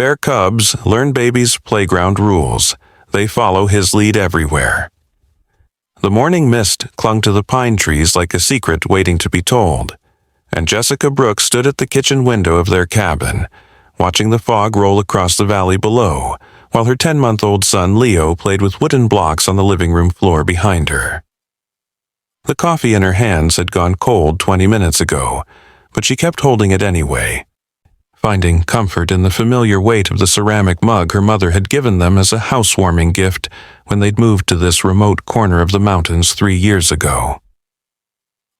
Bear cubs learn babies' playground rules. They follow his lead everywhere. The morning mist clung to the pine trees like a secret waiting to be told, and Jessica Brooks stood at the kitchen window of their cabin, watching the fog roll across the valley below, while her 10-month-old son Leo played with wooden blocks on the living room floor behind her. The coffee in her hands had gone cold 20 minutes ago, but she kept holding it anyway, finding comfort in the familiar weight of the ceramic mug her mother had given them as a housewarming gift when they'd moved to this remote corner of the mountains 3 years ago.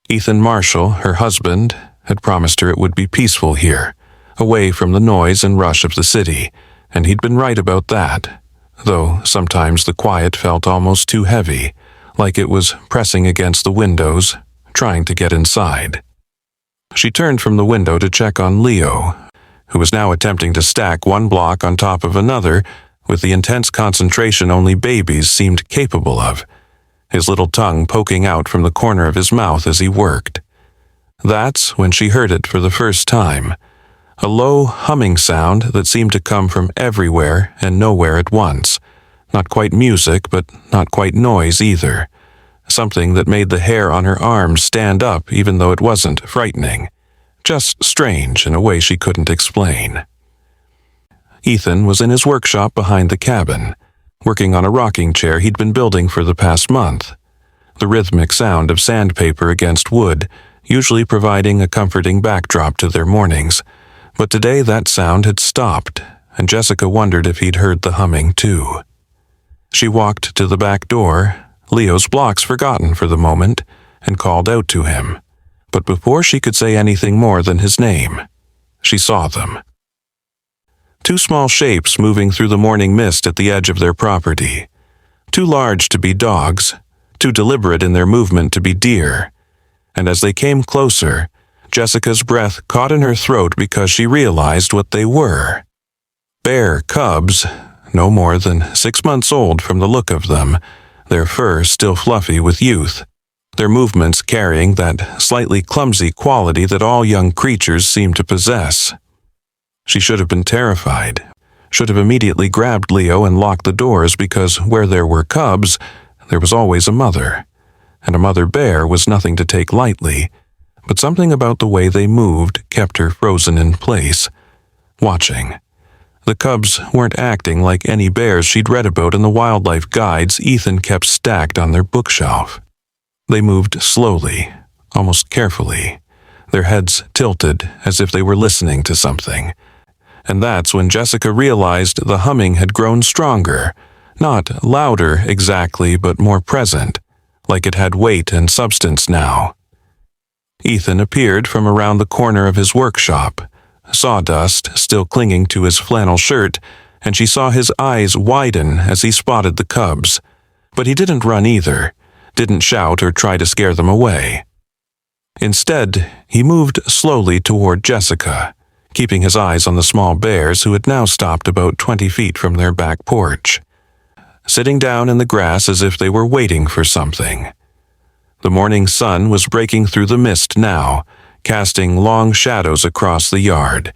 Ethan Marshall, her husband, had promised her it would be peaceful here, away from the noise and rush of the city, and he'd been right about that, though sometimes the quiet felt almost too heavy, like it was pressing against the windows, trying to get inside. She turned from the window to check on Leo, who was now attempting to stack one block on top of another with the intense concentration only babies seemed capable of, his little tongue poking out from the corner of his mouth as he worked. That's when she heard it for the first time, a low humming sound that seemed to come from everywhere and nowhere at once. Not quite music, but not quite noise either. Something that made the hair on her arms stand up even though it wasn't frightening. Just strange in a way she couldn't explain. Ethan was in his workshop behind the cabin, working on a rocking chair he'd been building for the past month. The rhythmic sound of sandpaper against wood, usually providing a comforting backdrop to their mornings, but today that sound had stopped, and Jessica wondered if he'd heard the humming too. She walked to the back door, Leo's blocks forgotten for the moment, and called out to him. But before she could say anything more than his name, she saw them. Two small shapes moving through the morning mist at the edge of their property. Too large to be dogs, too deliberate in their movement to be deer. And as they came closer, Jessica's breath caught in her throat because she realized what they were. Bear cubs, no more than 6 months old from the look of them, their fur still fluffy with youth, their movements carrying that slightly clumsy quality that all young creatures seem to possess. She should have been terrified, should have immediately grabbed Leo and locked the doors because where there were cubs, there was always a mother, and a mother bear was nothing to take lightly, but something about the way they moved kept her frozen in place, watching. The cubs weren't acting like any bears she'd read about in the wildlife guides Ethan kept stacked on their bookshelf. They moved slowly, almost carefully, their heads tilted as if they were listening to something. And that's when Jessica realized the humming had grown stronger, not louder exactly, but more present, like it had weight and substance now. Ethan appeared from around the corner of his workshop, sawdust still clinging to his flannel shirt, and she saw his eyes widen as he spotted the cubs. But he didn't run either, didn't shout or try to scare them away. Instead, he moved slowly toward Jessica, keeping his eyes on the small bears who had now stopped about 20 feet from their back porch, sitting down in the grass as if they were waiting for something. The morning sun was breaking through the mist now, casting long shadows across the yard,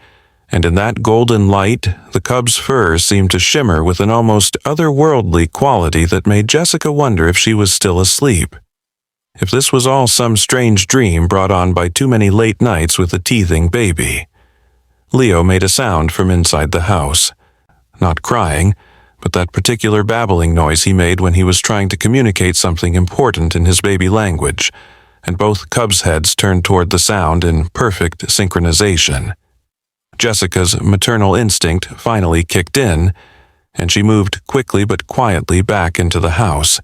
and in that golden light, the cub's fur seemed to shimmer with an almost otherworldly quality that made Jessica wonder if she was still asleep. If this was all some strange dream brought on by too many late nights with a teething baby. Leo made a sound from inside the house. Not crying, but that particular babbling noise he made when he was trying to communicate something important in his baby language, and both cubs' heads turned toward the sound in perfect synchronization. Jessica's maternal instinct finally kicked in, and she moved quickly but quietly back into the house,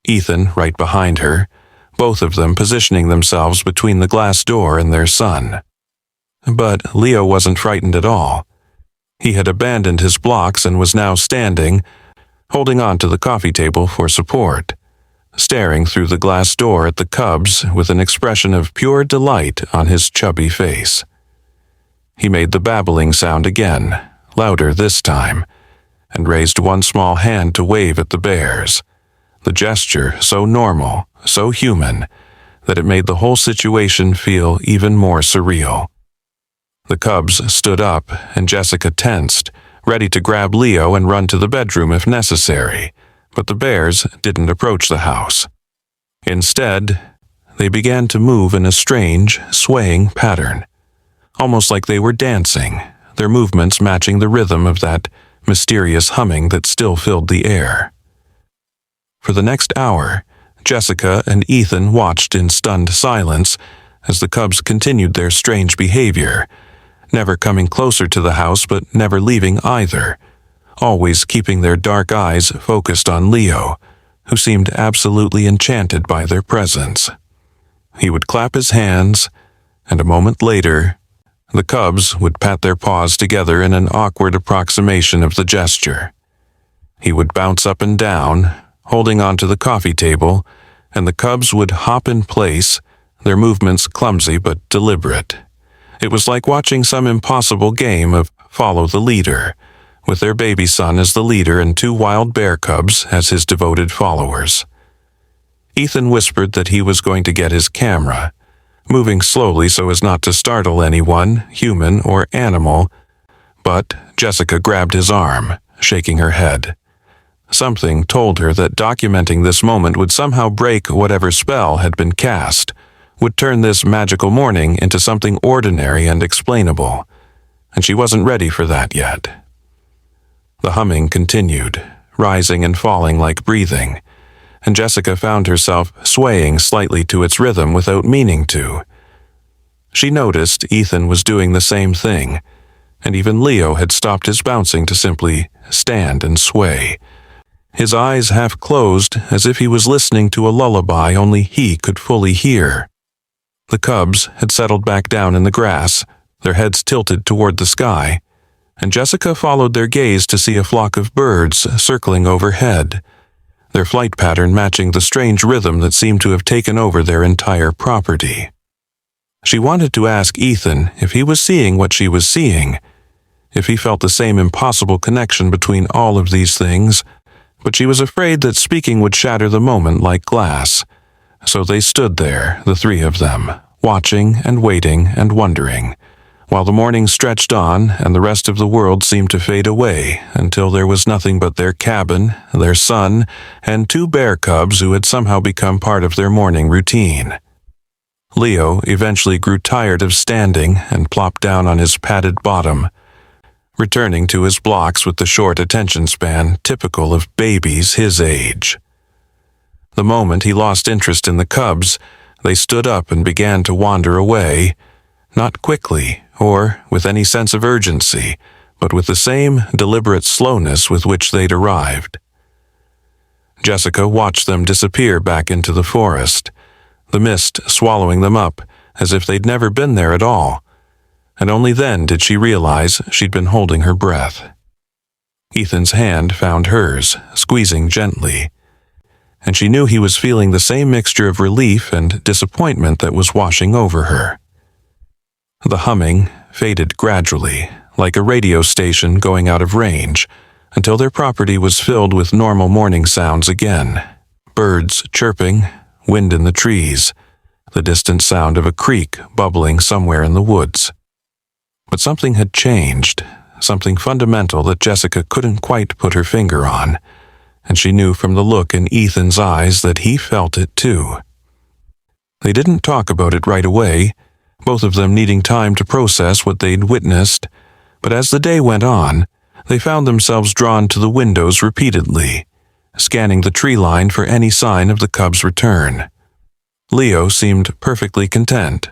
Ethan right behind her, both of them positioning themselves between the glass door and their son. But Leo wasn't frightened at all. He had abandoned his blocks and was now standing, holding on to the coffee table for support, staring through the glass door at the cubs with an expression of pure delight on his chubby face. He made the babbling sound again, louder this time, and raised one small hand to wave at the bears, the gesture so normal, so human, that it made the whole situation feel even more surreal. The cubs stood up, and Jessica tensed, ready to grab Leo and run to the bedroom if necessary, but the bears didn't approach the house. Instead, they began to move in a strange, swaying pattern, almost like they were dancing, their movements matching the rhythm of that mysterious humming that still filled the air. For the next hour, Jessica and Ethan watched in stunned silence as the cubs continued their strange behavior, never coming closer to the house but never leaving either, always keeping their dark eyes focused on Leo, who seemed absolutely enchanted by their presence. He would clap his hands, and a moment later, the cubs would pat their paws together in an awkward approximation of the gesture. He would bounce up and down, holding onto the coffee table, and the cubs would hop in place, their movements clumsy but deliberate. It was like watching some impossible game of follow the leader, with their baby son as the leader and 2 wild bear cubs as his devoted followers. Ethan whispered that he was going to get his camera, moving slowly so as not to startle anyone, human or animal, but Jessica grabbed his arm, shaking her head. Something told her that documenting this moment would somehow break whatever spell had been cast, would turn this magical morning into something ordinary and explainable, and she wasn't ready for that yet. The humming continued, rising and falling like breathing, and Jessica found herself swaying slightly to its rhythm without meaning to. She noticed Ethan was doing the same thing, and even Leo had stopped his bouncing to simply stand and sway, his eyes half closed as if he was listening to a lullaby only he could fully hear. The cubs had settled back down in the grass, their heads tilted toward the sky, and Jessica followed their gaze to see a flock of birds circling overhead, their flight pattern matching the strange rhythm that seemed to have taken over their entire property. She wanted to ask Ethan if he was seeing what she was seeing, if he felt the same impossible connection between all of these things, but she was afraid that speaking would shatter the moment like glass. So they stood there, the 3 of them, watching and waiting and wondering, while the morning stretched on and the rest of the world seemed to fade away until there was nothing but their cabin, their son, and 2 bear cubs who had somehow become part of their morning routine. Leo eventually grew tired of standing and plopped down on his padded bottom, returning to his blocks with the short attention span typical of babies his age. The moment he lost interest in the cubs, they stood up and began to wander away, not quickly or with any sense of urgency, but with the same deliberate slowness with which they'd arrived. Jessica watched them disappear back into the forest, the mist swallowing them up as if they'd never been there at all, and only then did she realize she'd been holding her breath. Ethan's hand found hers, squeezing gently, and she knew he was feeling the same mixture of relief and disappointment that was washing over her. The humming faded gradually, like a radio station going out of range, until their property was filled with normal morning sounds again. Birds chirping, wind in the trees, the distant sound of a creek bubbling somewhere in the woods. But something had changed, something fundamental that Jessica couldn't quite put her finger on, and she knew from the look in Ethan's eyes that he felt it too. They didn't talk about it right away, both of them needing time to process what they'd witnessed, but as the day went on, they found themselves drawn to the windows repeatedly, scanning the tree line for any sign of the cubs' return. Leo seemed perfectly content,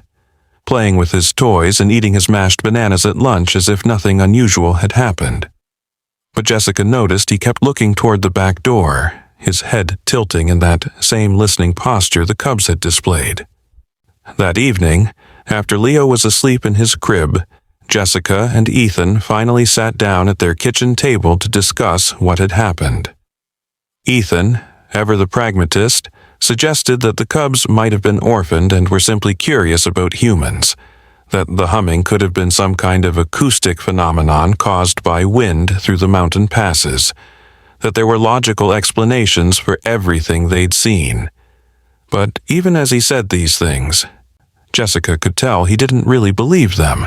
playing with his toys and eating his mashed bananas at lunch as if nothing unusual had happened. But Jessica noticed he kept looking toward the back door, his head tilting in that same listening posture the cubs had displayed. That evening, after Leo was asleep in his crib, Jessica and Ethan finally sat down at their kitchen table to discuss what had happened. Ethan, ever the pragmatist, suggested that the cubs might have been orphaned and were simply curious about humans, that the humming could have been some kind of acoustic phenomenon caused by wind through the mountain passes, that there were logical explanations for everything they'd seen. But even as he said these things, Jessica could tell he didn't really believe them,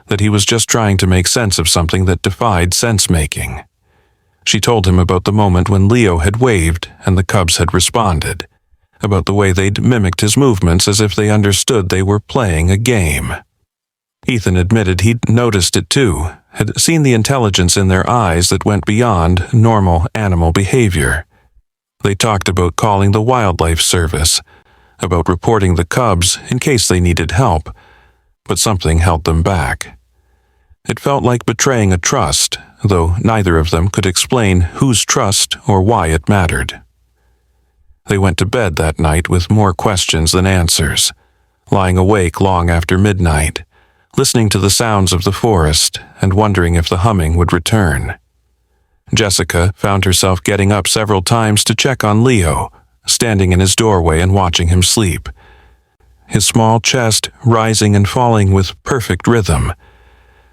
that he was just trying to make sense of something that defied sense-making. She told him about the moment when Leo had waved and the cubs had responded, about the way they'd mimicked his movements as if they understood they were playing a game. Ethan admitted he'd noticed it too, had seen the intelligence in their eyes that went beyond normal animal behavior. They talked about calling the Wildlife Service, about reporting the cubs in case they needed help, but something held them back. It felt like betraying a trust, though neither of them could explain whose trust or why it mattered. They went to bed that night with more questions than answers, lying awake long after midnight, listening to the sounds of the forest and wondering if the humming would return. Jessica found herself getting up several times to check on Leo, standing in his doorway and watching him sleep, his small chest rising and falling with perfect rhythm,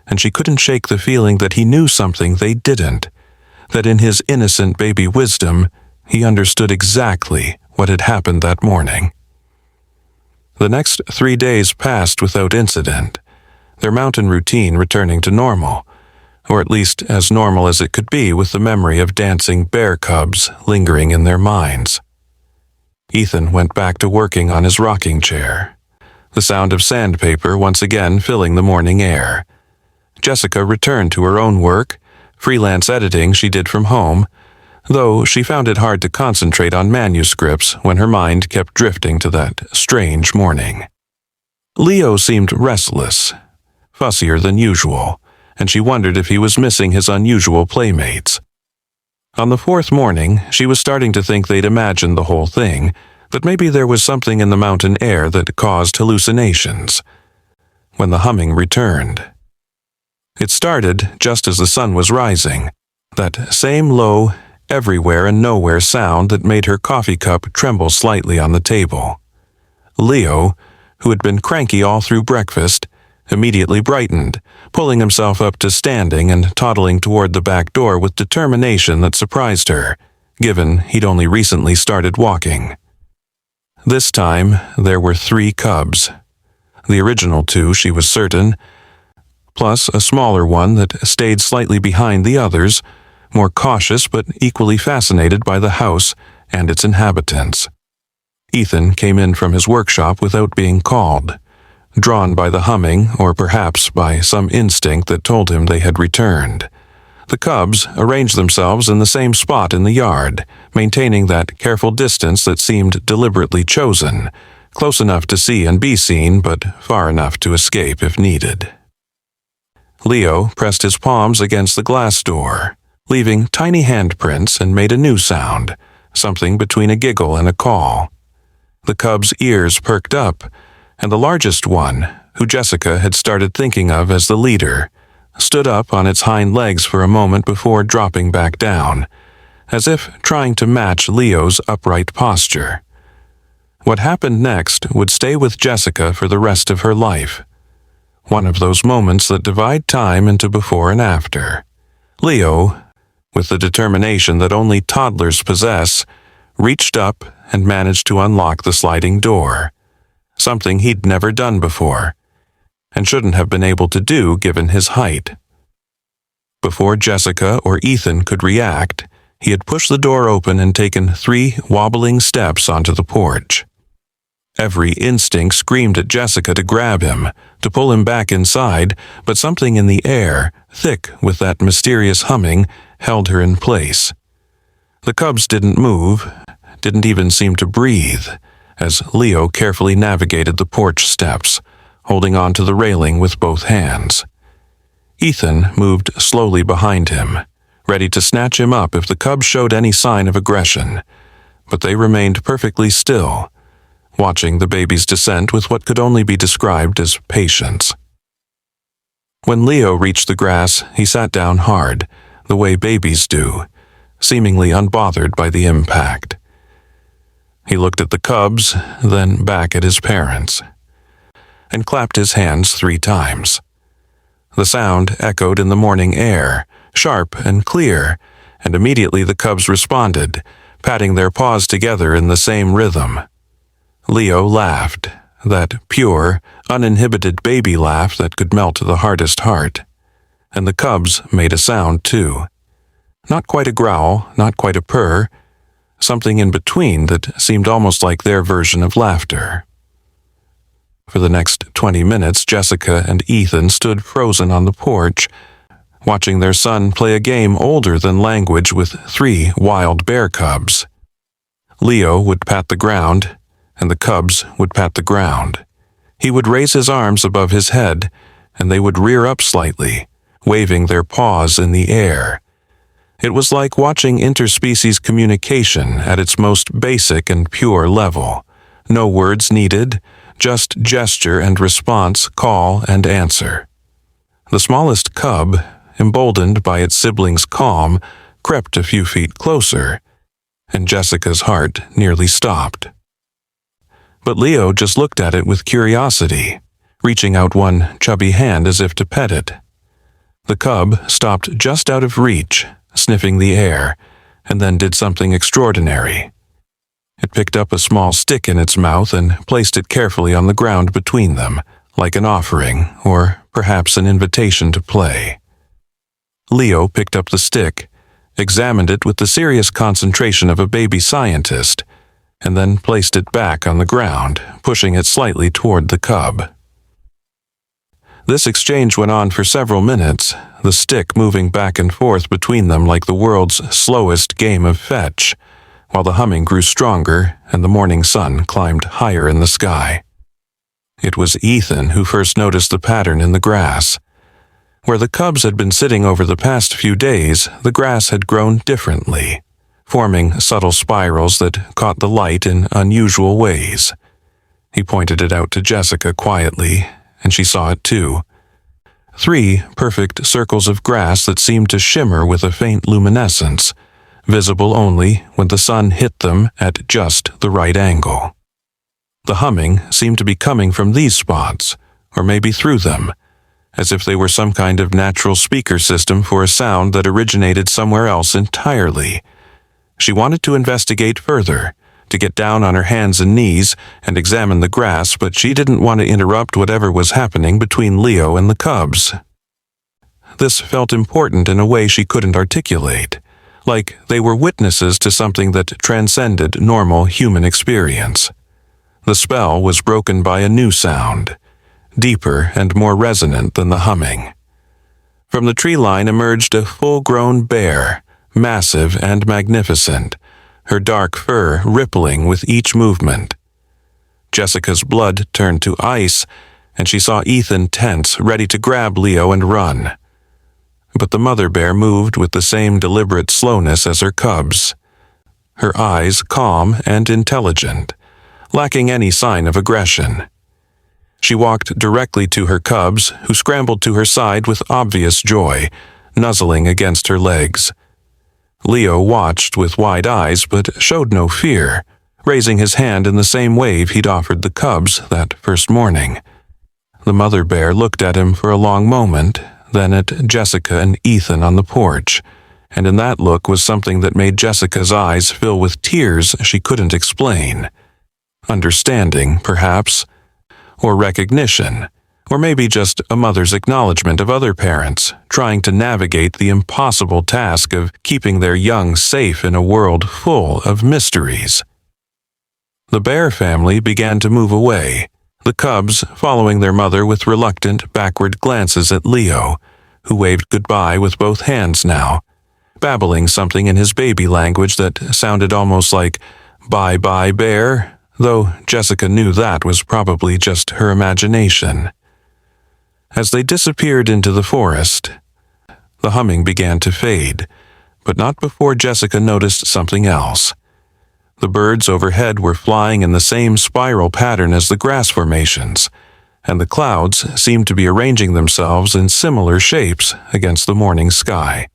and she couldn't shake the feeling that he knew something they didn't, that in his innocent baby wisdom, he understood exactly what had happened that morning. The next 3 days passed without incident, their mountain routine returning to normal, or at least as normal as it could be with the memory of dancing bear cubs lingering in their minds. Ethan went back to working on his rocking chair, the sound of sandpaper once again filling the morning air. Jessica returned to her own work, freelance editing she did from home, though she found it hard to concentrate on manuscripts when her mind kept drifting to that strange morning. Leo seemed restless, fussier than usual, and she wondered if he was missing his unusual playmates. On the 4th morning, she was starting to think they'd imagined the whole thing, that maybe there was something in the mountain air that caused hallucinations. When the humming returned. It started just as the sun was rising, that same low, everywhere and nowhere sound that made her coffee cup tremble slightly on the table. Leo, who had been cranky all through breakfast, immediately brightened, pulling himself up to standing and toddling toward the back door with determination that surprised her, given he'd only recently started walking. This time, there were 3 cubs. The original 2, she was certain, plus a smaller one that stayed slightly behind the others, more cautious but equally fascinated by the house and its inhabitants. Ethan came in from his workshop without being called, drawn by the humming or perhaps by some instinct that told him they had returned. The cubs arranged themselves in the same spot in the yard, maintaining that careful distance that seemed deliberately chosen, close enough to see and be seen, but far enough to escape if needed. Leo pressed his palms against the glass door, leaving tiny handprints, and made a new sound, something between a giggle and a call. The cub's ears perked up, and the largest one, who Jessica had started thinking of as the leader, stood up on its hind legs for a moment before dropping back down, as if trying to match Leo's upright posture. What happened next would stay with Jessica for the rest of her life. One of those moments that divide time into before and after. Leo, with the determination that only toddlers possess, reached up and managed to unlock the sliding door, something he'd never done before, and shouldn't have been able to do given his height. Before Jessica or Ethan could react, he had pushed the door open and taken 3 wobbling steps onto the porch. Every instinct screamed at Jessica to grab him, to pull him back inside, but something in the air, thick with that mysterious humming, held her in place. The cubs didn't move, didn't even seem to breathe, as Leo carefully navigated the porch steps, holding on to the railing with both hands. Ethan moved slowly behind him, ready to snatch him up if the cubs showed any sign of aggression, but they remained perfectly still, watching the baby's descent with what could only be described as patience. When Leo reached the grass, he sat down hard, the way babies do, seemingly unbothered by the impact. He looked at the cubs, then back at his parents, and clapped his hands 3 times. The sound echoed in the morning air, sharp and clear, and immediately the cubs responded, patting their paws together in the same rhythm. Leo laughed, that pure, uninhibited baby laugh that could melt the hardest heart. And the cubs made a sound, too. Not quite a growl, not quite a purr, something in between that seemed almost like their version of laughter. For the next 20 minutes, Jessica and Ethan stood frozen on the porch, watching their son play a game older than language with 3 wild bear cubs. Leo would pat the ground, and the cubs would pat the ground. He would raise his arms above his head, and they would rear up slightly, waving their paws in the air. It was like watching interspecies communication at its most basic and pure level. No words needed, just gesture and response, call and answer. The smallest cub, emboldened by its siblings' calm, crept a few feet closer, and Jessica's heart nearly stopped. But Leo just looked at it with curiosity, reaching out one chubby hand as if to pet it. The cub stopped just out of reach, sniffing the air, and then did something extraordinary. It picked up a small stick in its mouth and placed it carefully on the ground between them, like an offering, or perhaps an invitation to play. Leo picked up the stick, examined it with the serious concentration of a baby scientist, and then placed it back on the ground, pushing it slightly toward the cub. This exchange went on for several minutes, the stick moving back and forth between them like the world's slowest game of fetch, while the humming grew stronger and the morning sun climbed higher in the sky. It was Ethan who first noticed the pattern in the grass. Where the cubs had been sitting over the past few days, the grass had grown differently, forming subtle spirals that caught the light in unusual ways. He pointed it out to Jessica quietly, and she saw it too. 3 perfect circles of grass that seemed to shimmer with a faint luminescence, visible only when the sun hit them at just the right angle. The humming seemed to be coming from these spots, or maybe through them, as if they were some kind of natural speaker system for a sound that originated somewhere else entirely. She wanted to investigate further, to get down on her hands and knees and examine the grass, but she didn't want to interrupt whatever was happening between Leo and the cubs. This felt important in a way she couldn't articulate, like they were witnesses to something that transcended normal human experience. The spell was broken by a new sound, deeper and more resonant than the humming. From the tree line emerged a full-grown bear, massive and magnificent, her dark fur rippling with each movement. Jessica's blood turned to ice, and she saw Ethan tense, ready to grab Leo and run. But the mother bear moved with the same deliberate slowness as her cubs, her eyes calm and intelligent, lacking any sign of aggression. She walked directly to her cubs, who scrambled to her side with obvious joy, nuzzling against her legs. Leo watched with wide eyes but showed no fear, raising his hand in the same wave he'd offered the cubs that first morning. The mother bear looked at him for a long moment, then at Jessica and Ethan on the porch, and in that look was something that made Jessica's eyes fill with tears she couldn't explain. Understanding, perhaps, or recognition, or maybe just a mother's acknowledgement of other parents trying to navigate the impossible task of keeping their young safe in a world full of mysteries. The bear family began to move away, the cubs following their mother with reluctant, backward glances at Leo, who waved goodbye with both hands now, babbling something in his baby language that sounded almost like, "Bye-bye, bear," though Jessica knew that was probably just her imagination. As they disappeared into the forest, the humming began to fade, but not before Jessica noticed something else. The birds overhead were flying in the same spiral pattern as the grass formations, and the clouds seemed to be arranging themselves in similar shapes against the morning sky.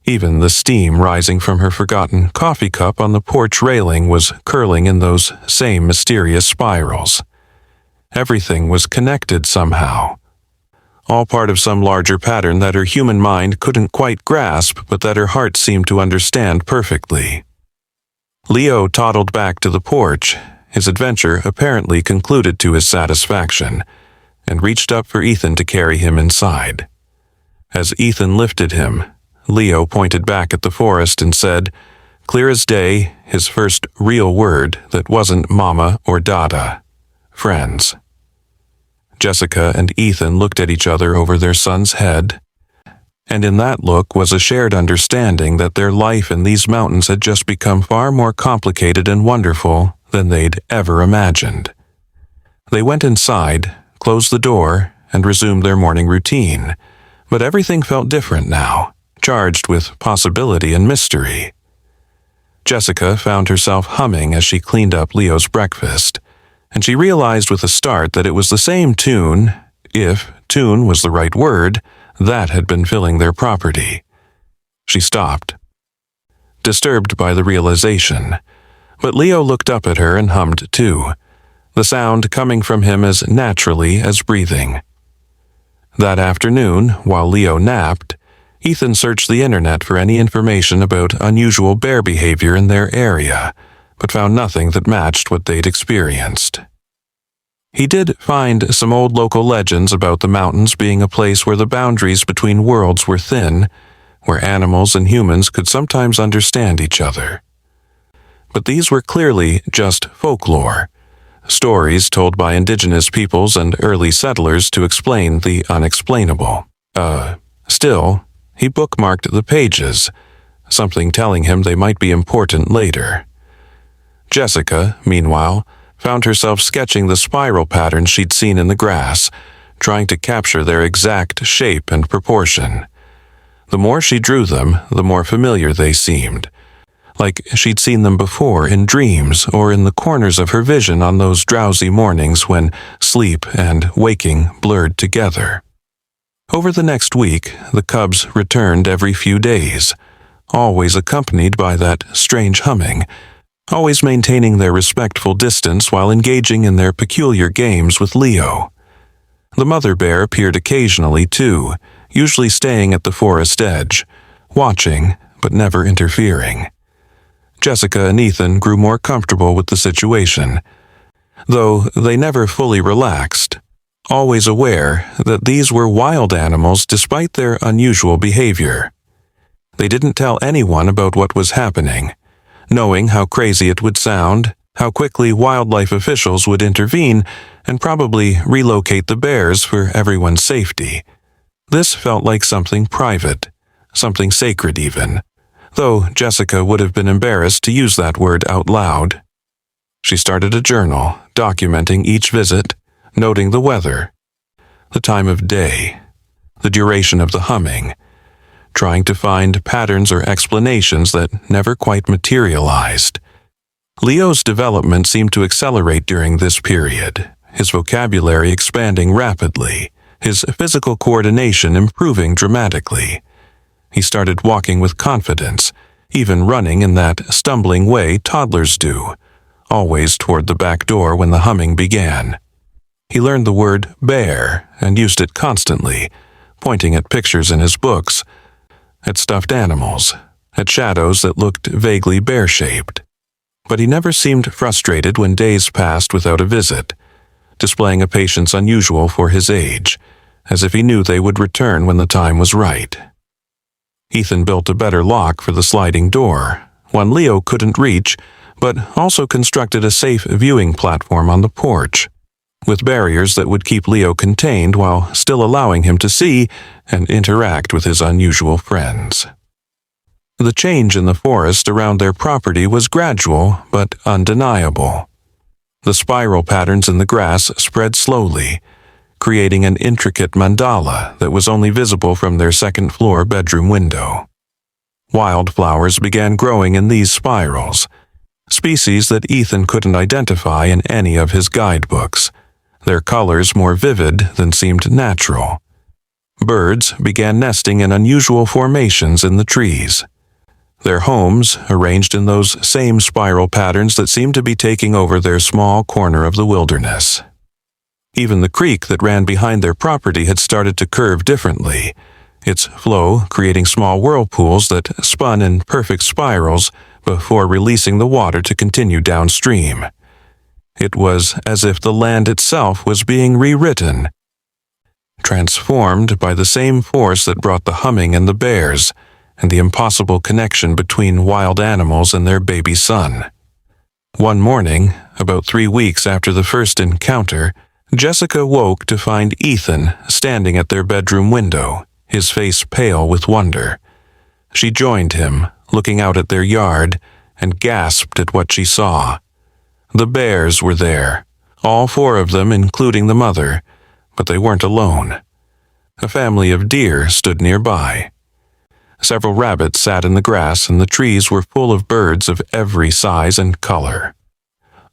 Even the steam rising from her forgotten coffee cup on the porch railing was curling in those same mysterious spirals. Everything was connected somehow, all part of some larger pattern that her human mind couldn't quite grasp but that her heart seemed to understand perfectly. Leo toddled back to the porch, His adventure apparently concluded to his satisfaction, and reached up for Ethan to carry him inside. As Ethan lifted him, Leo pointed back at the forest and said, clear as day, his first real word that wasn't mama or dada, friends. Jessica and Ethan looked at each other over their son's head, and in that look was a shared understanding that their life in these mountains had just become far more complicated and wonderful than they'd ever imagined. They went inside, closed the door, and resumed their morning routine, but everything felt different now, charged with possibility and mystery. Jessica found herself humming as she cleaned up Leo's breakfast, and she realized with a start that it was the same tune, if tune was the right word, that had been filling their property. She stopped, disturbed by the realization, but Leo looked up at her and hummed too, the sound coming from him as naturally as breathing. That afternoon, while Leo napped, Ethan searched the internet for any information about unusual bear behavior in their area, but found nothing that matched what they'd experienced. He did find some old local legends about the mountains being a place where the boundaries between worlds were thin, where animals and humans could sometimes understand each other. But these were clearly just folklore, stories told by indigenous peoples and early settlers to explain the unexplainable. Still, he bookmarked the pages, something telling him they might be important later. Jessica, meanwhile, found herself sketching the spiral patterns she'd seen in the grass, trying to capture their exact shape and proportion. The more she drew them, the more familiar they seemed, like she'd seen them before in dreams or in the corners of her vision on those drowsy mornings when sleep and waking blurred together. Over the next week, the cubs returned every few days, always accompanied by that strange humming, always maintaining their respectful distance while engaging in their peculiar games with Leo. The mother bear appeared occasionally too, usually staying at the forest edge, watching but never interfering. Jessica and Ethan grew more comfortable with the situation, though they never fully relaxed, always aware that these were wild animals despite their unusual behavior. They didn't tell anyone about what was happening, knowing how crazy it would sound, how quickly wildlife officials would intervene and probably relocate the bears for everyone's safety. This felt like something private, something sacred even, though Jessica would have been embarrassed to use that word out loud. She started a journal, documenting each visit, noting the weather, the time of day, the duration of the humming, trying to find patterns or explanations that never quite materialized. Leo's development seemed to accelerate during this period, his vocabulary expanding rapidly, his physical coordination improving dramatically. He started walking with confidence, even running in that stumbling way toddlers do, always toward the back door when the humming began. He learned the word bear and used it constantly, pointing at pictures in his books, at stuffed animals, at shadows that looked vaguely bear-shaped. But he never seemed frustrated when days passed without a visit, displaying a patience unusual for his age, as if he knew they would return when the time was right. Ethan built a better lock for the sliding door, one Leo couldn't reach, but also constructed a safe viewing platform on the porch, with barriers that would keep Leo contained while still allowing him to see and interact with his unusual friends. The change in the forest around their property was gradual but undeniable. The spiral patterns in the grass spread slowly, creating an intricate mandala that was only visible from their second-floor bedroom window. Wildflowers began growing in these spirals, species that Ethan couldn't identify in any of his guidebooks, their colors more vivid than seemed natural. Birds began nesting in unusual formations in the trees, their homes arranged in those same spiral patterns that seemed to be taking over their small corner of the wilderness. Even the creek that ran behind their property had started to curve differently, its flow creating small whirlpools that spun in perfect spirals before releasing the water to continue downstream. It was as if the land itself was being rewritten, transformed by the same force that brought the humming and the bears, and the impossible connection between wild animals and their baby son. One morning, about 3 weeks after the first encounter, Jessica woke to find Ethan standing at their bedroom window, his face pale with wonder. She joined him, looking out at their yard, and gasped at what she saw. The bears were there, all 4 of them including the mother, but they weren't alone. A family of deer stood nearby. Several rabbits sat in the grass, and the trees were full of birds of every size and color.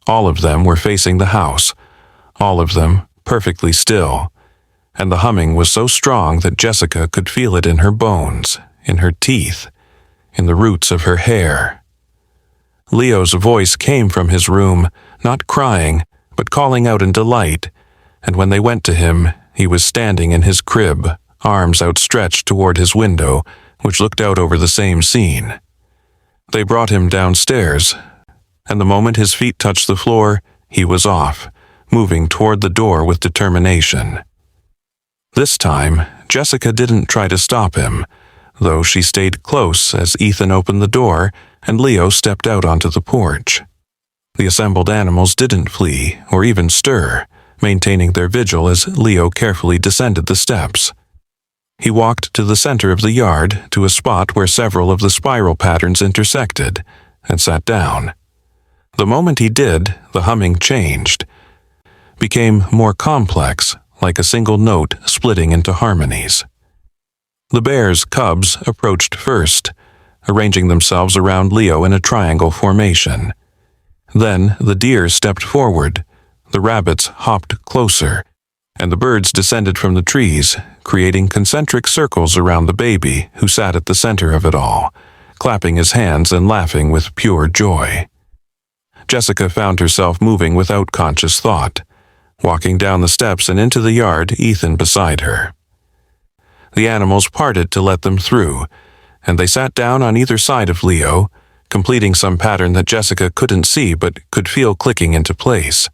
All of them were facing the house, all of them perfectly still, and the humming was so strong that Jessica could feel it in her bones, in her teeth, in the roots of her hair. Leo's voice came from his room, not crying, but calling out in delight, and when they went to him, he was standing in his crib, arms outstretched toward his window, which looked out over the same scene. They brought him downstairs, and the moment his feet touched the floor, he was off, moving toward the door with determination. This time, Jessica didn't try to stop him, though she stayed close as Ethan opened the door and Leo stepped out onto the porch. The assembled animals didn't flee or even stir, maintaining their vigil as Leo carefully descended the steps. He walked to the center of the yard, to a spot where several of the spiral patterns intersected, and sat down. The moment he did, the humming changed, became more complex, like a single note splitting into harmonies. The bears' cubs approached first, arranging themselves around Leo in a triangle formation. Then the deer stepped forward, the rabbits hopped closer, and the birds descended from the trees, creating concentric circles around the baby who sat at the center of it all, clapping his hands and laughing with pure joy. Jessica found herself moving without conscious thought, walking down the steps and into the yard, Ethan beside her. The animals parted to let them through, and they sat down on either side of Leo, completing some pattern that Jessica couldn't see but could feel clicking into place.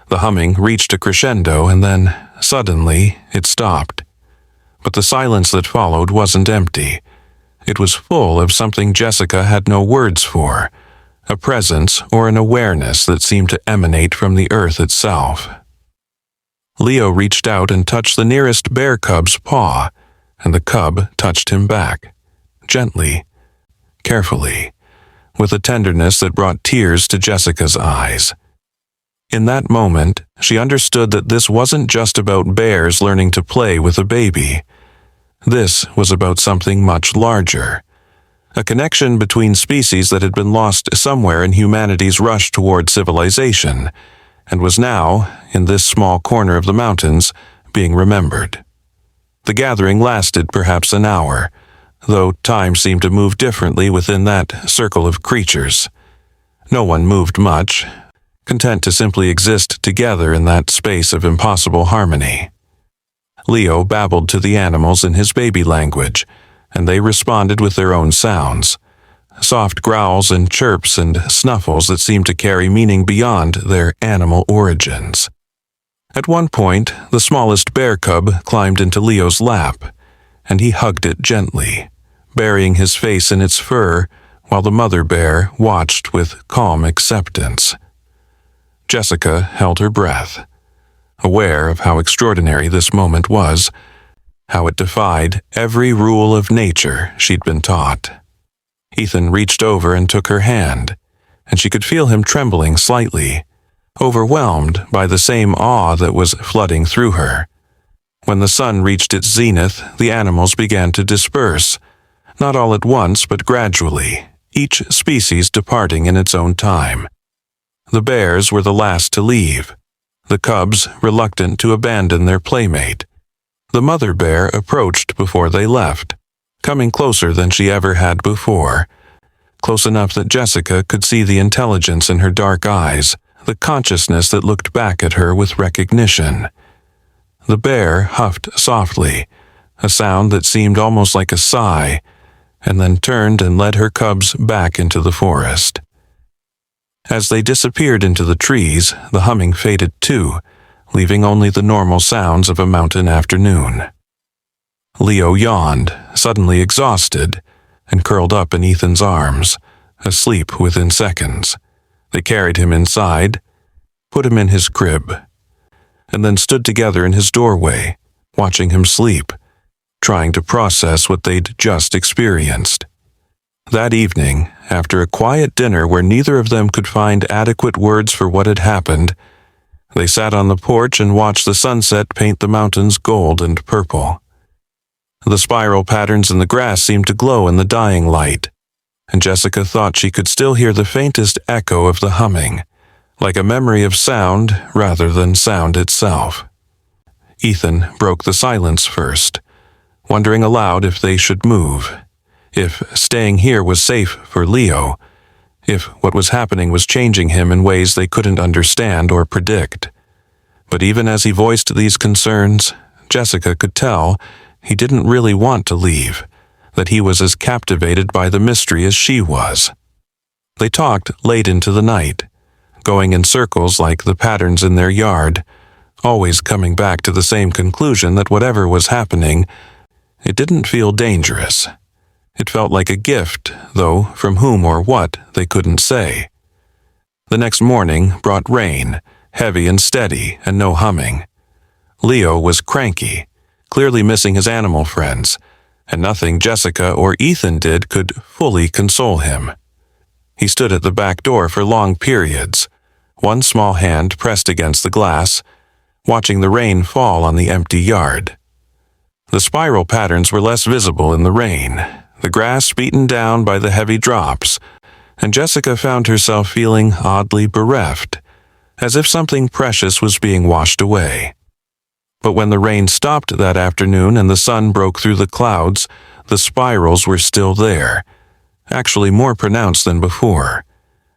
The humming reached a crescendo, and then, suddenly, it stopped. But the silence that followed wasn't empty. It was full of something Jessica had no words for, a presence or an awareness that seemed to emanate from the earth itself. Leo reached out and touched the nearest bear cub's paw, and the cub touched him back, gently, carefully, with a tenderness that brought tears to Jessica's eyes. In that moment, she understood that this wasn't just about bears learning to play with a baby. This was about something much larger, a connection between species that had been lost somewhere in humanity's rush toward civilization, and was now, in this small corner of the mountains, being remembered. The gathering lasted perhaps an hour, though time seemed to move differently within that circle of creatures. No one moved much, content to simply exist together in that space of impossible harmony. Leo babbled to the animals in his baby language, and they responded with their own sounds, soft growls and chirps and snuffles that seemed to carry meaning beyond their animal origins. At one point, the smallest bear cub climbed into Leo's lap, and he hugged it gently, burying his face in its fur while the mother bear watched with calm acceptance. Jessica held her breath, aware of how extraordinary this moment was, how it defied every rule of nature she'd been taught. Ethan reached over and took her hand, and she could feel him trembling slightly, overwhelmed by the same awe that was flooding through her. When the sun reached its zenith, the animals began to disperse, not all at once but gradually, each species departing in its own time. The bears were the last to leave, the cubs reluctant to abandon their playmate. The mother bear approached before they left, coming closer than she ever had before, close enough that Jessica could see the intelligence in her dark eyes, the consciousness that looked back at her with recognition. The bear huffed softly, a sound that seemed almost like a sigh, and then turned and led her cubs back into the forest. As they disappeared into the trees, the humming faded too, leaving only the normal sounds of a mountain afternoon. Leo yawned, suddenly exhausted, and curled up in Ethan's arms, asleep within seconds. They carried him inside, put him in his crib, and then stood together in his doorway, watching him sleep, trying to process what they'd just experienced. That evening, after a quiet dinner where neither of them could find adequate words for what had happened, they sat on the porch and watched the sunset paint the mountains gold and purple. The spiral patterns in the grass seemed to glow in the dying light, and Jessica thought she could still hear the faintest echo of the humming, like a memory of sound rather than sound itself. Ethan broke the silence first, wondering aloud if they should move, if staying here was safe for Leo, if what was happening was changing him in ways they couldn't understand or predict. But even as he voiced these concerns, Jessica could tell he didn't really want to leave, that he was as captivated by the mystery as she was. They talked late into the night, going in circles like the patterns in their yard, always coming back to the same conclusion that whatever was happening, it didn't feel dangerous. It felt like a gift, though from whom or what they couldn't say. The next morning brought rain, heavy and steady, and no humming. Leo was cranky, clearly missing his animal friends, and nothing Jessica or Ethan did could fully console him. He stood at the back door for long periods, one small hand pressed against the glass, watching the rain fall on the empty yard. The spiral patterns were less visible in the rain, the grass beaten down by the heavy drops, and Jessica found herself feeling oddly bereft, as if something precious was being washed away. But when the rain stopped that afternoon and the sun broke through the clouds, the spirals were still there, actually more pronounced than before,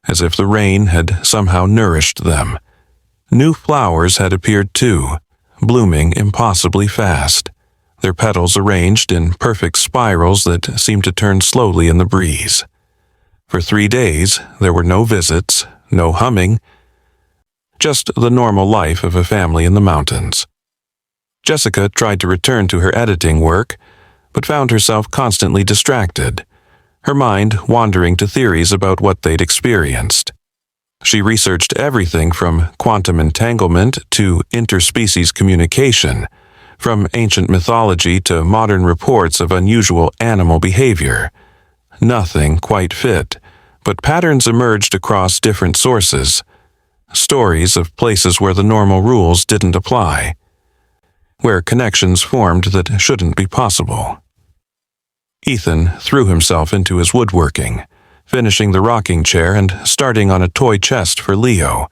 as if the rain had somehow nourished them. New flowers had appeared too, blooming impossibly fast, their petals arranged in perfect spirals that seemed to turn slowly in the breeze. For 3 days, there were no visits, no humming, just the normal life of a family in the mountains. Jessica tried to return to her editing work, but found herself constantly distracted, her mind wandering to theories about what they'd experienced. She researched everything from quantum entanglement to interspecies communication, from ancient mythology to modern reports of unusual animal behavior. Nothing quite fit, but patterns emerged across different sources, stories of places where the normal rules didn't apply, where connections formed that shouldn't be possible. Ethan threw himself into his woodworking, finishing the rocking chair and starting on a toy chest for Leo,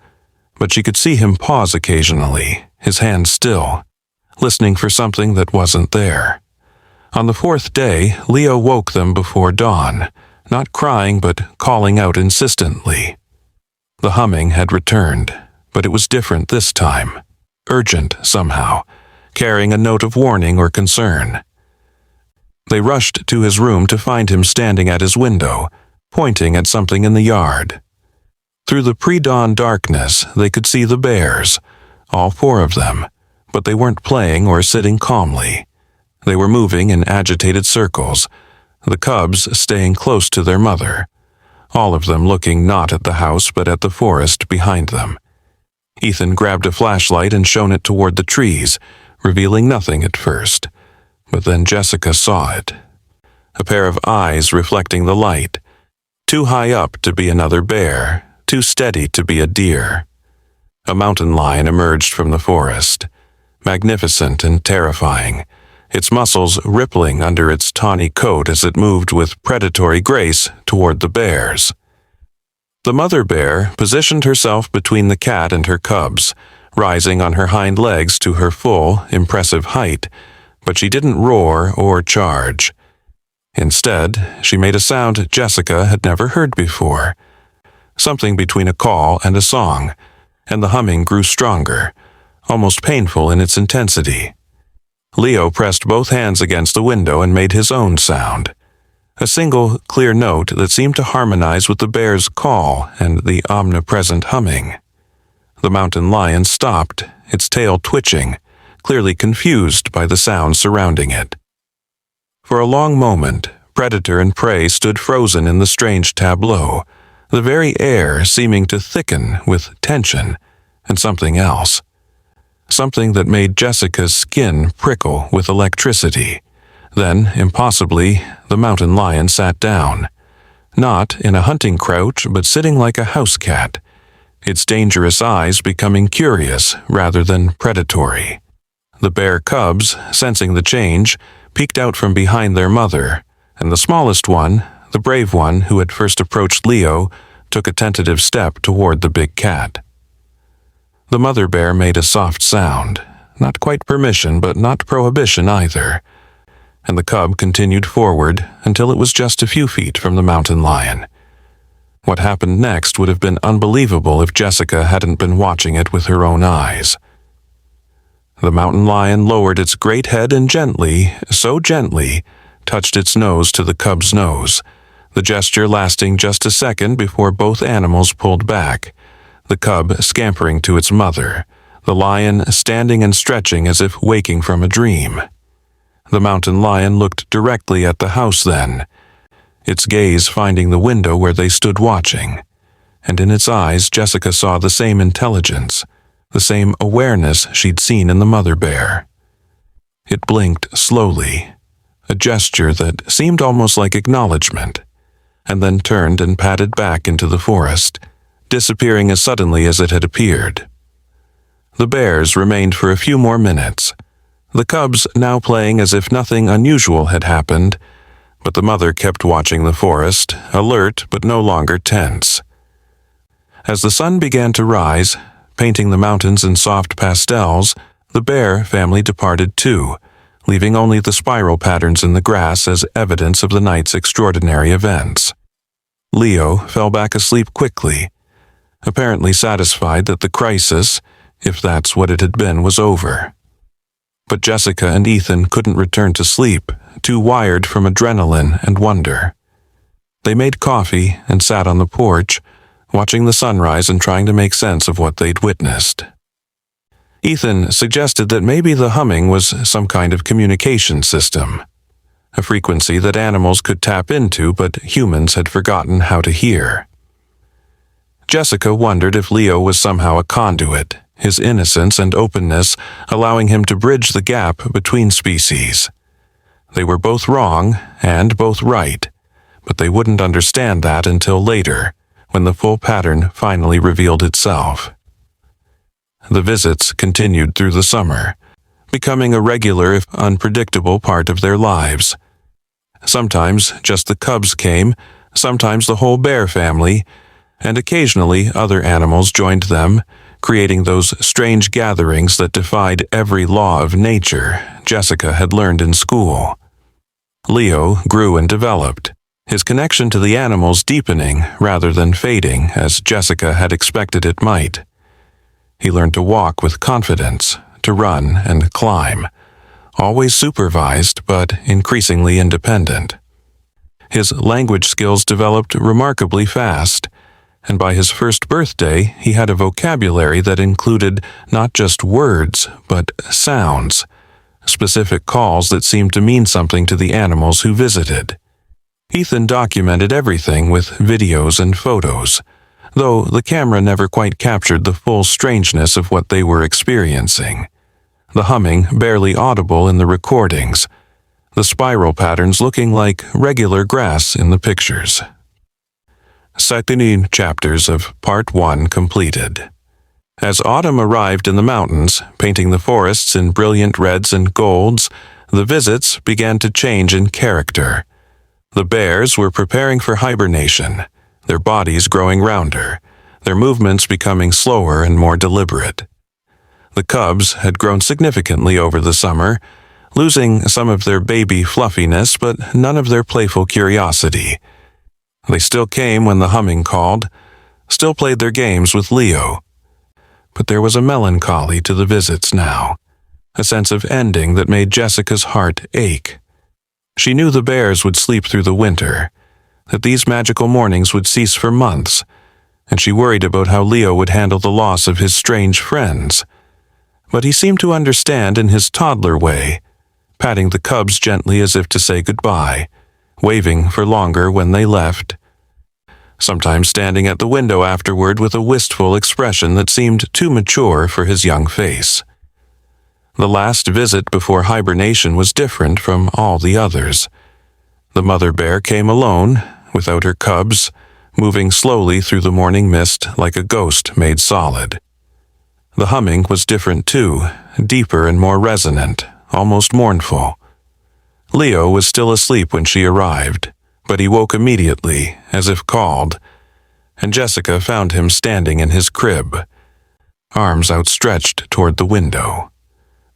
but she could see him pause occasionally, his hands still, listening for something that wasn't there. On the 4th day, Leo woke them before dawn, not crying but calling out insistently. The humming had returned, but it was different this time, urgent somehow, carrying a note of warning or concern. They rushed to his room to find him standing at his window, pointing at something in the yard. Through the pre-dawn darkness, they could see the bears, all 4 of them, but they weren't playing or sitting calmly. They were moving in agitated circles, the cubs staying close to their mother, all of them looking not at the house but at the forest behind them. Ethan grabbed a flashlight and shone it toward the trees, revealing nothing at first, but then Jessica saw it. A pair of eyes reflecting the light, too high up to be another bear, too steady to be a deer. A mountain lion emerged from the forest, magnificent and terrifying, its muscles rippling under its tawny coat as it moved with predatory grace toward the bears. The mother bear positioned herself between the cat and her cubs, rising on her hind legs to her full, impressive height, but she didn't roar or charge. Instead, she made a sound Jessica had never heard before, something between a call and a song, and the humming grew stronger, almost painful in its intensity. Leo pressed both hands against the window and made his own sound, a single, clear note that seemed to harmonize with the bear's call and the omnipresent humming. The mountain lion stopped, its tail twitching, clearly confused by the sound surrounding it. For a long moment, predator and prey stood frozen in the strange tableau, the very air seeming to thicken with tension and something else. Something that made Jessica's skin prickle with electricity. Then, impossibly, the mountain lion sat down. Not in a hunting crouch, but sitting like a house cat, its dangerous eyes becoming curious rather than predatory. The bear cubs, sensing the change, peeked out from behind their mother, and the smallest one, the brave one who had first approached Leo, took a tentative step toward the big cat. The mother bear made a soft sound, not quite permission but not prohibition either, and the cub continued forward until it was just a few feet from the mountain lion. What happened next would have been unbelievable if Jessica hadn't been watching it with her own eyes. The mountain lion lowered its great head and gently, so gently, touched its nose to the cub's nose, the gesture lasting just a second before both animals pulled back, the cub scampering to its mother, the lion standing and stretching as if waking from a dream. The mountain lion looked directly at the house then, its gaze finding the window where they stood watching, and in its eyes Jessica saw the same intelligence, the same awareness she'd seen in the mother bear. It blinked slowly, a gesture that seemed almost like acknowledgement, and then turned and padded back into the forest, disappearing as suddenly as it had appeared. The bears remained for a few more minutes, the cubs now playing as if nothing unusual had happened, but the mother kept watching the forest, alert but no longer tense. As the sun began to rise, painting the mountains in soft pastels, the bear family departed too, leaving only the spiral patterns in the grass as evidence of the night's extraordinary events. Leo fell back asleep quickly, apparently satisfied that the crisis, if that's what it had been, was over. But Jessica and Ethan couldn't return to sleep, too wired from adrenaline and wonder. They made coffee and sat on the porch, watching the sunrise and trying to make sense of what they'd witnessed. Ethan suggested that maybe the humming was some kind of communication system, a frequency that animals could tap into but humans had forgotten how to hear. Jessica wondered if Leo was somehow a conduit, his innocence and openness allowing him to bridge the gap between species. They were both wrong and both right, but they wouldn't understand that until later, when the full pattern finally revealed itself. The visits continued through the summer, becoming a regular if unpredictable part of their lives. Sometimes just the cubs came, sometimes the whole bear family, and occasionally other animals joined them, creating those strange gatherings that defied every law of nature Jessica had learned in school. Leo grew and developed, his connection to the animals deepening rather than fading as Jessica had expected it might. He learned to walk with confidence, to run and climb, always supervised but increasingly independent. His language skills developed remarkably fast, and by his first birthday he had a vocabulary that included not just words but sounds, specific calls that seemed to mean something to the animals who visited. Ethan documented everything with videos and photos, though the camera never quite captured the full strangeness of what they were experiencing. The humming barely audible in the recordings, the spiral patterns looking like regular grass in the pictures. 17 chapters of Part 1 completed. As autumn arrived in the mountains, painting the forests in brilliant reds and golds, the visits began to change in character. The bears were preparing for hibernation, their bodies growing rounder, their movements becoming slower and more deliberate. The cubs had grown significantly over the summer, losing some of their baby fluffiness but none of their playful curiosity. They still came when the humming called, still played their games with Leo. But there was a melancholy to the visits now, a sense of ending that made Jessica's heart ache. She knew the bears would sleep through the winter, that these magical mornings would cease for months, and she worried about how Leo would handle the loss of his strange friends. But he seemed to understand in his toddler way, patting the cubs gently as if to say goodbye, waving for longer when they left, sometimes standing at the window afterward with a wistful expression that seemed too mature for his young face. The last visit before hibernation was different from all the others. The mother bear came alone, without her cubs, moving slowly through the morning mist like a ghost made solid. The humming was different too, deeper and more resonant, almost mournful. Leo was still asleep when she arrived, but he woke immediately, as if called, and Jessica found him standing in his crib, arms outstretched toward the window.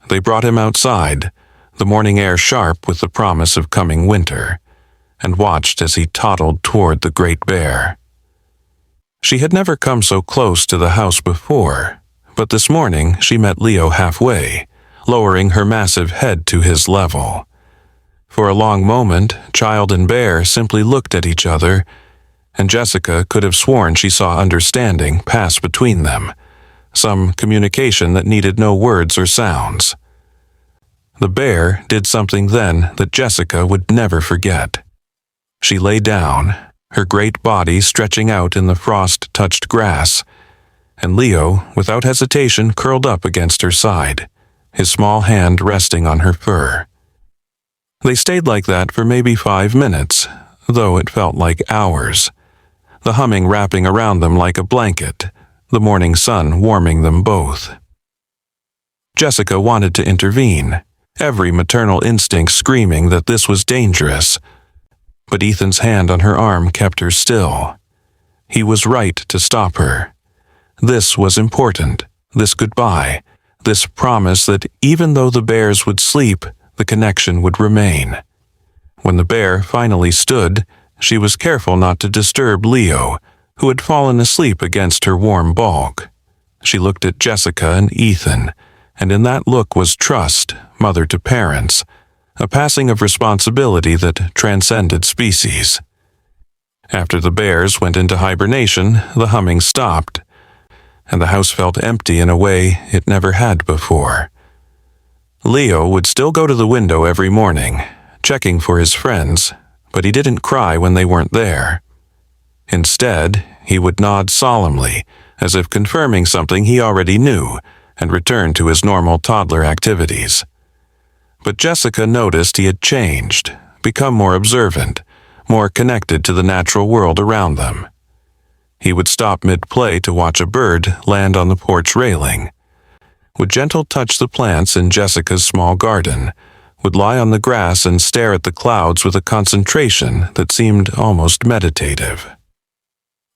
They brought him outside, the morning air sharp with the promise of coming winter, and watched as he toddled toward the great bear. She had never come so close to the house before, but this morning she met Leo halfway, lowering her massive head to his level. For a long moment, child and bear simply looked at each other, and Jessica could have sworn she saw understanding pass between them, some communication that needed no words or sounds. The bear did something then that Jessica would never forget. She lay down, her great body stretching out in the frost-touched grass, and Leo, without hesitation, curled up against her side, his small hand resting on her fur. They stayed like that for maybe 5 minutes, though it felt like hours, the humming wrapping around them like a blanket, the morning sun warming them both. Jessica wanted to intervene, every maternal instinct screaming that this was dangerous, but Ethan's hand on her arm kept her still. He was right to stop her. This was important, this goodbye, this promise that even though the bears would sleep, the connection would remain. When the bear finally stood, she was careful not to disturb Leo, who had fallen asleep against her warm bulk. She looked at Jessica and Ethan, and in that look was trust, mother to parents, a passing of responsibility that transcended species. After the bears went into hibernation, the humming stopped, and the house felt empty in a way it never had before. Leo would still go to the window every morning, checking for his friends, but he didn't cry when they weren't there. Instead, he would nod solemnly, as if confirming something he already knew, and return to his normal toddler activities. But Jessica noticed he had changed, become more observant, more connected to the natural world around them. He would stop mid-play to watch a bird land on the porch railing, would gentle touch the plants in Jessica's small garden, would lie on the grass and stare at the clouds with a concentration that seemed almost meditative.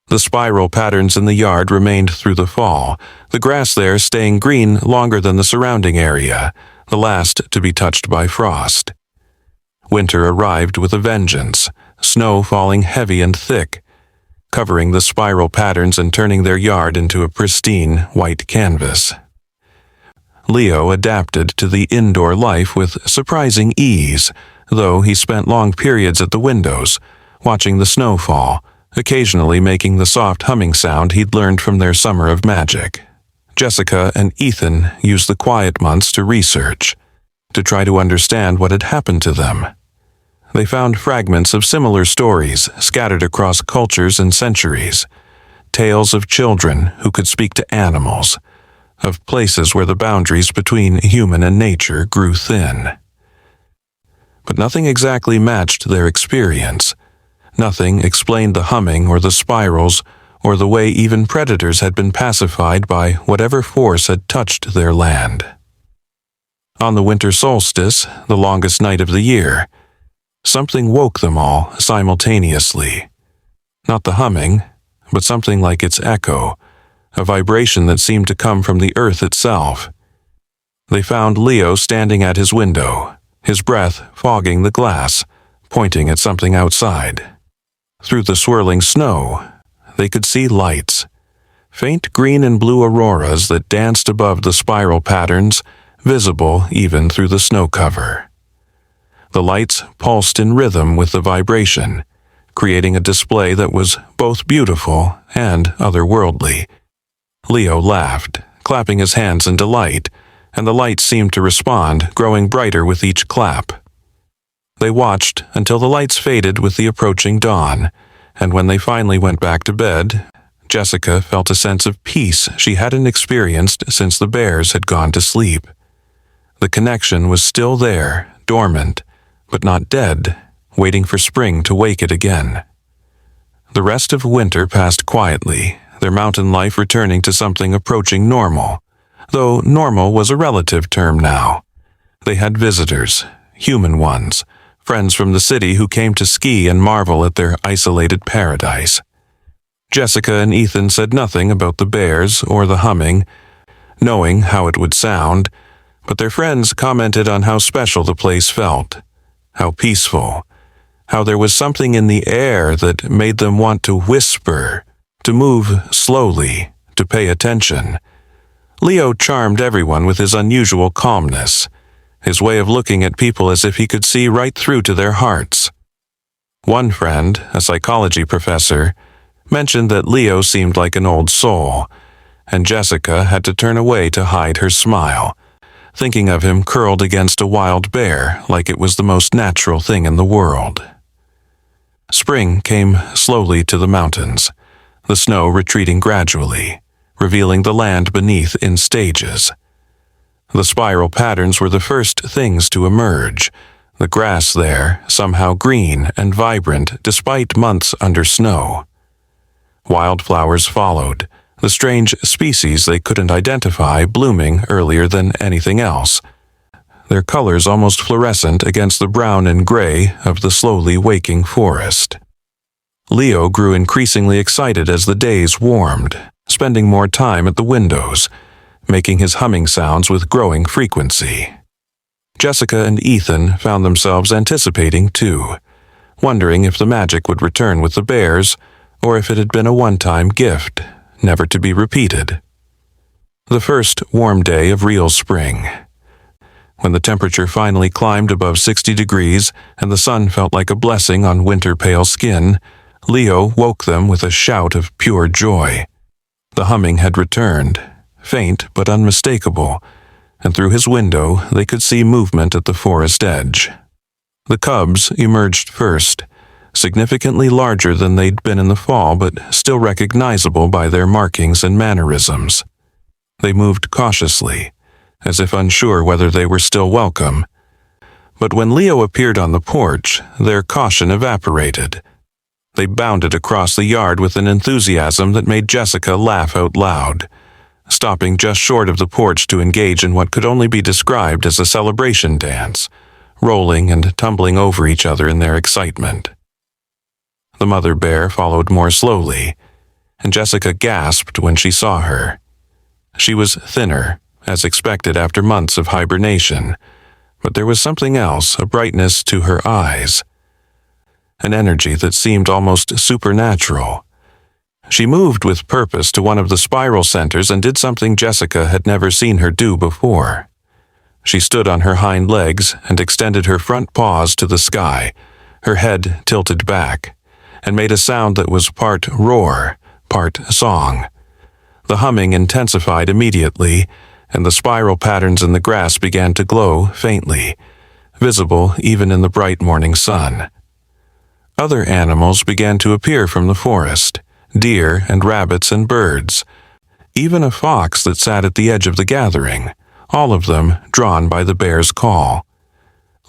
The spiral patterns in the yard remained through the fall, the grass there staying green longer than the surrounding area, the last to be touched by frost. Winter arrived with a vengeance, snow falling heavy and thick, covering the spiral patterns and turning their yard into a pristine white canvas. Leo adapted to the indoor life with surprising ease, though he spent long periods at the windows, watching the snow fall, occasionally making the soft humming sound he'd learned from their summer of magic. Jessica and Ethan used the quiet months to research, to try to understand what had happened to them. They found fragments of similar stories scattered across cultures and centuries, tales of children who could speak to animals, of places where the boundaries between human and nature grew thin. But nothing exactly matched their experience. Nothing explained the humming or the spirals or the way even predators had been pacified by whatever force had touched their land. On the winter solstice, the longest night of the year, something woke them all simultaneously. Not the humming, but something like its echo, a vibration that seemed to come from the earth itself. They found Leo standing at his window, his breath fogging the glass, pointing at something outside. Through the swirling snow, they could see lights, faint green and blue auroras that danced above the spiral patterns, visible even through the snow cover. The lights pulsed in rhythm with the vibration, creating a display that was both beautiful and otherworldly. Leo laughed, clapping his hands in delight, and the lights seemed to respond, growing brighter with each clap. They watched until the lights faded with the approaching dawn, and when they finally went back to bed, Jessica felt a sense of peace she hadn't experienced since the bears had gone to sleep. The connection was still there, dormant, but not dead, waiting for spring to wake it again. The rest of winter passed quietly, their mountain life returning to something approaching normal, though normal was a relative term now. They had visitors, human ones, friends from the city who came to ski and marvel at their isolated paradise. Jessica and Ethan said nothing about the bears or the humming, knowing how it would sound, but their friends commented on how special the place felt, how peaceful, how there was something in the air that made them want to whisper, to move slowly, to pay attention. Leo charmed everyone with his unusual calmness, his way of looking at people as if he could see right through to their hearts. One friend, a psychology professor, mentioned that Leo seemed like an old soul, and Jessica had to turn away to hide her smile, thinking of him curled against a wild bear like it was the most natural thing in the world. Spring came slowly to the mountains, the snow retreating gradually, revealing the land beneath in stages. The spiral patterns were the first things to emerge, the grass there somehow green and vibrant despite months under snow. Wildflowers followed, the strange species they couldn't identify blooming earlier than anything else, their colors almost fluorescent against the brown and gray of the slowly waking forest. Leo grew increasingly excited as the days warmed, spending more time at the windows, making his humming sounds with growing frequency. Jessica and Ethan found themselves anticipating too, wondering if the magic would return with the bears, or if it had been a one-time gift, never to be repeated. The first warm day of real spring. When the temperature finally climbed above 60 degrees and the sun felt like a blessing on winter-pale skin, Leo woke them with a shout of pure joy. The humming had returned, faint but unmistakable, and through his window they could see movement at the forest edge. The cubs emerged first, significantly larger than they'd been in the fall but still recognizable by their markings and mannerisms. They moved cautiously, as if unsure whether they were still welcome. But when Leo appeared on the porch, their caution evaporated. They bounded across the yard with an enthusiasm that made Jessica laugh out loud, stopping just short of the porch to engage in what could only be described as a celebration dance, rolling and tumbling over each other in their excitement. The mother bear followed more slowly, and Jessica gasped when she saw her. She was thinner, as expected after months of hibernation, but there was something else, a brightness to her eyes, an energy that seemed almost supernatural. She moved with purpose to one of the spiral centers and did something Jessica had never seen her do before. She stood on her hind legs and extended her front paws to the sky, her head tilted back, and made a sound that was part roar, part song. The humming intensified immediately, and the spiral patterns in the grass began to glow faintly, visible even in the bright morning sun. Other animals began to appear from the forest, deer and rabbits and birds, even a fox that sat at the edge of the gathering, all of them drawn by the bear's call.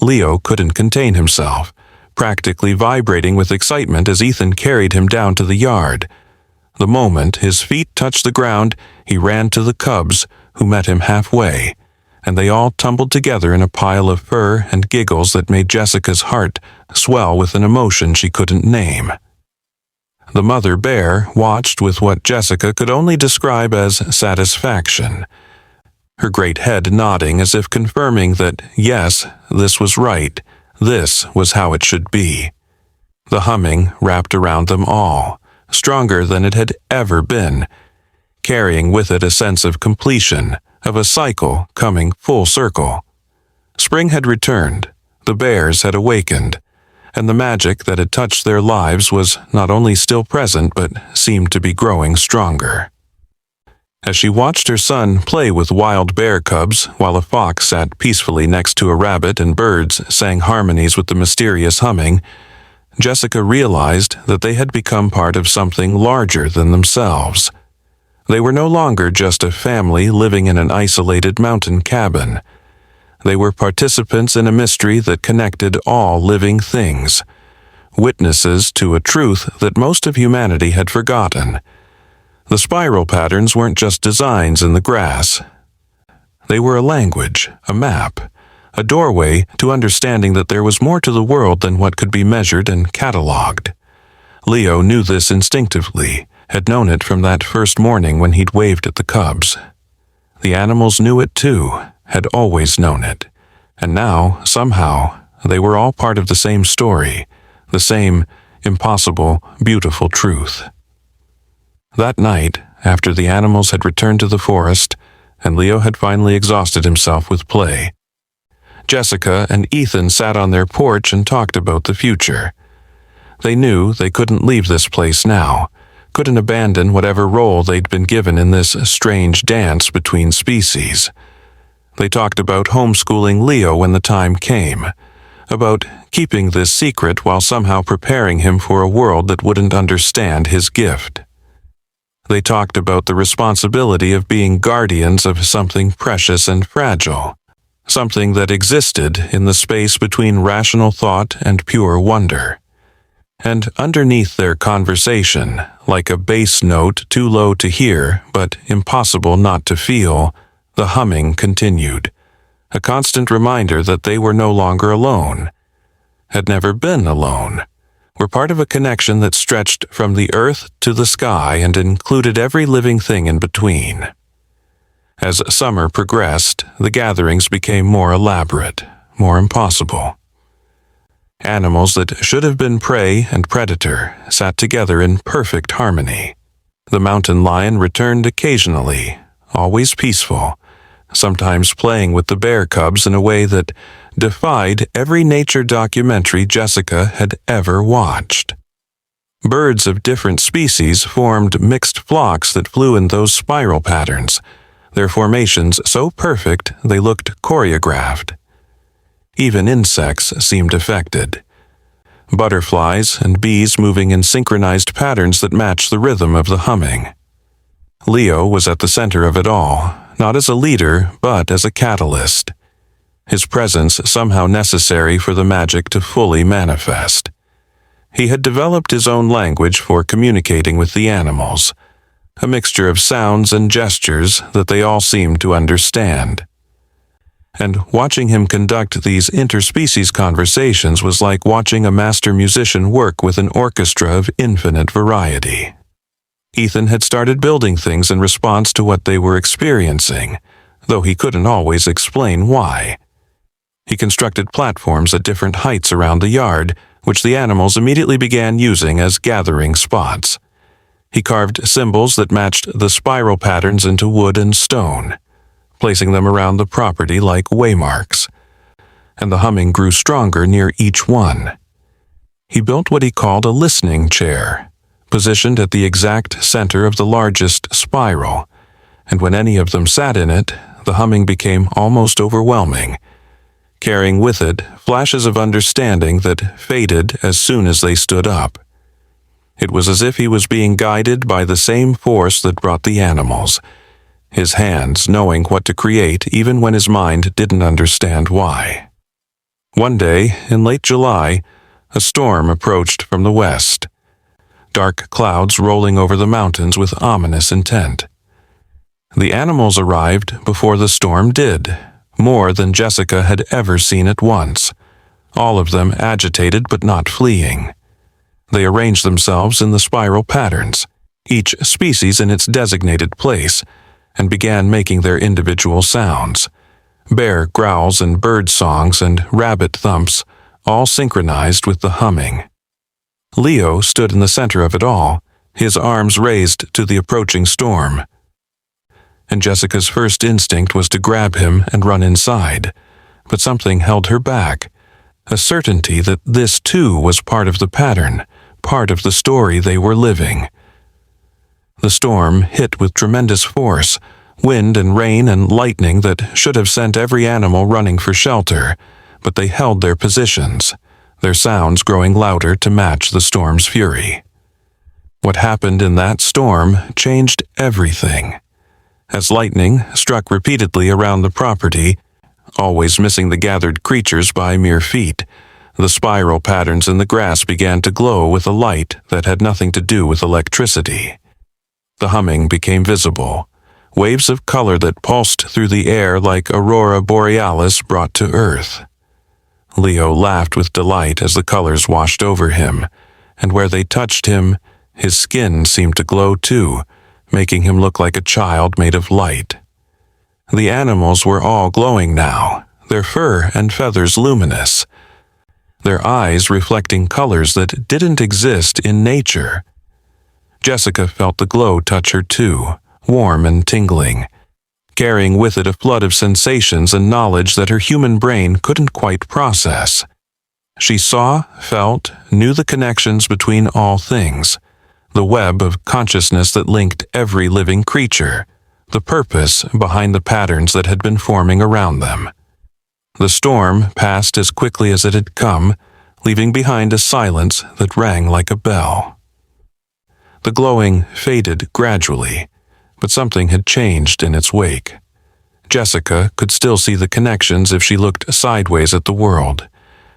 Leo couldn't contain himself, practically vibrating with excitement as Ethan carried him down to the yard. The moment his feet touched the ground, he ran to the cubs, who met him halfway, and they all tumbled together in a pile of fur and giggles that made Jessica's heart swell with an emotion she couldn't name. The mother bear watched with what Jessica could only describe as satisfaction, her great head nodding as if confirming that, yes, this was right, this was how it should be. The humming wrapped around them all, stronger than it had ever been, carrying with it a sense of completion, of a cycle coming full circle. Spring had returned, The bears had awakened, and the magic that had touched their lives was not only still present but seemed to be growing stronger. As she watched her son play with wild bear cubs while a fox sat peacefully next to a rabbit and birds sang harmonies with the mysterious humming, Jessica realized that they had become part of something larger than themselves. They were no longer just a family living in an isolated mountain cabin. They were participants in a mystery that connected all living things, witnesses to a truth that most of humanity had forgotten. The spiral patterns weren't just designs in the grass. They were a language, a map, a doorway to understanding that there was more to the world than what could be measured and catalogued. Leo knew this instinctively, had known it from that first morning when he'd waved at the cubs. The animals knew it too, had always known it, and now, somehow, they were all part of the same story, the same impossible, beautiful truth. That night, after the animals had returned to the forest, and Leo had finally exhausted himself with play, Jessica and Ethan sat on their porch and talked about the future. They knew they couldn't leave this place now, couldn't abandon whatever role they'd been given in this strange dance between species. They talked about homeschooling Leo when the time came, about keeping this secret while somehow preparing him for a world that wouldn't understand his gift. They talked about the responsibility of being guardians of something precious and fragile, something that existed in the space between rational thought and pure wonder. And underneath their conversation, like a bass note too low to hear but impossible not to feel, the humming continued, a constant reminder that they were no longer alone, had never been alone, were part of a connection that stretched from the earth to the sky and included every living thing in between. As summer progressed, the gatherings became more elaborate, more impossible. Animals that should have been prey and predator sat together in perfect harmony. The mountain lion returned occasionally, always peaceful, sometimes playing with the bear cubs in a way that defied every nature documentary Jessica had ever watched. Birds of different species formed mixed flocks that flew in those spiral patterns, their formations so perfect they looked choreographed. Even insects seemed affected. Butterflies and bees moving in synchronized patterns that matched the rhythm of the humming. Leo was at the center of it all, not as a leader, but as a catalyst. His presence somehow necessary for the magic to fully manifest. He had developed his own language for communicating with the animals, a mixture of sounds and gestures that they all seemed to understand. And watching him conduct these interspecies conversations was like watching a master musician work with an orchestra of infinite variety. Ethan had started building things in response to what they were experiencing, though he couldn't always explain why. He constructed platforms at different heights around the yard, which the animals immediately began using as gathering spots. He carved symbols that matched the spiral patterns into wood and stone, placing them around the property like waymarks, and the humming grew stronger near each one. He built what he called a listening chair, positioned at the exact center of the largest spiral, and when any of them sat in it, the humming became almost overwhelming, carrying with it flashes of understanding that faded as soon as they stood up. It was as if he was being guided by the same force that brought the animals, his hands knowing what to create even when his mind didn't understand why. One day, in late July, a storm approached from the west, dark clouds rolling over the mountains with ominous intent. The animals arrived before the storm did, more than Jessica had ever seen at once, all of them agitated but not fleeing. They arranged themselves in the spiral patterns, each species in its designated place, and began making their individual sounds. Bear growls and bird songs and rabbit thumps, all synchronized with the humming. Leo stood in the center of it all, his arms raised to the approaching storm. And Jessica's first instinct was to grab him and run inside, but something held her back, a certainty that this too was part of the pattern, part of the story they were living. The storm hit with tremendous force, wind and rain and lightning that should have sent every animal running for shelter, but they held their positions, their sounds growing louder to match the storm's fury. What happened in that storm changed everything. As lightning struck repeatedly around the property, always missing the gathered creatures by mere feet, the spiral patterns in the grass began to glow with a light that had nothing to do with electricity. The humming became visible, waves of color that pulsed through the air like aurora borealis brought to earth. Leo laughed with delight as the colors washed over him, and where they touched him, his skin seemed to glow too, making him look like a child made of light. The animals were all glowing now, their fur and feathers luminous, their eyes reflecting colors that didn't exist in nature. Jessica felt the glow touch her too, warm and tingling, carrying with it a flood of sensations and knowledge that her human brain couldn't quite process. She saw, felt, knew the connections between all things, the web of consciousness that linked every living creature, the purpose behind the patterns that had been forming around them. The storm passed as quickly as it had come, leaving behind a silence that rang like a bell. The glowing faded gradually, but something had changed in its wake. Jessica could still see the connections if she looked sideways at the world,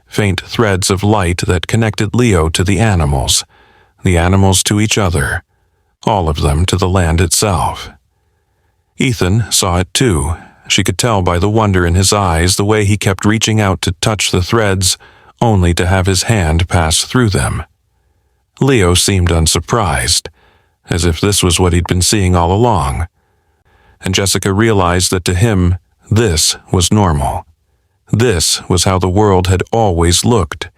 faint threads of light that connected Leo to the animals to each other, all of them to the land itself. Ethan saw it too. She could tell by the wonder in his eyes, the way he kept reaching out to touch the threads, only to have his hand pass through them. Leo seemed unsurprised, as if this was what he'd been seeing all along. And Jessica realized that to him, this was normal. This was how the world had always looked.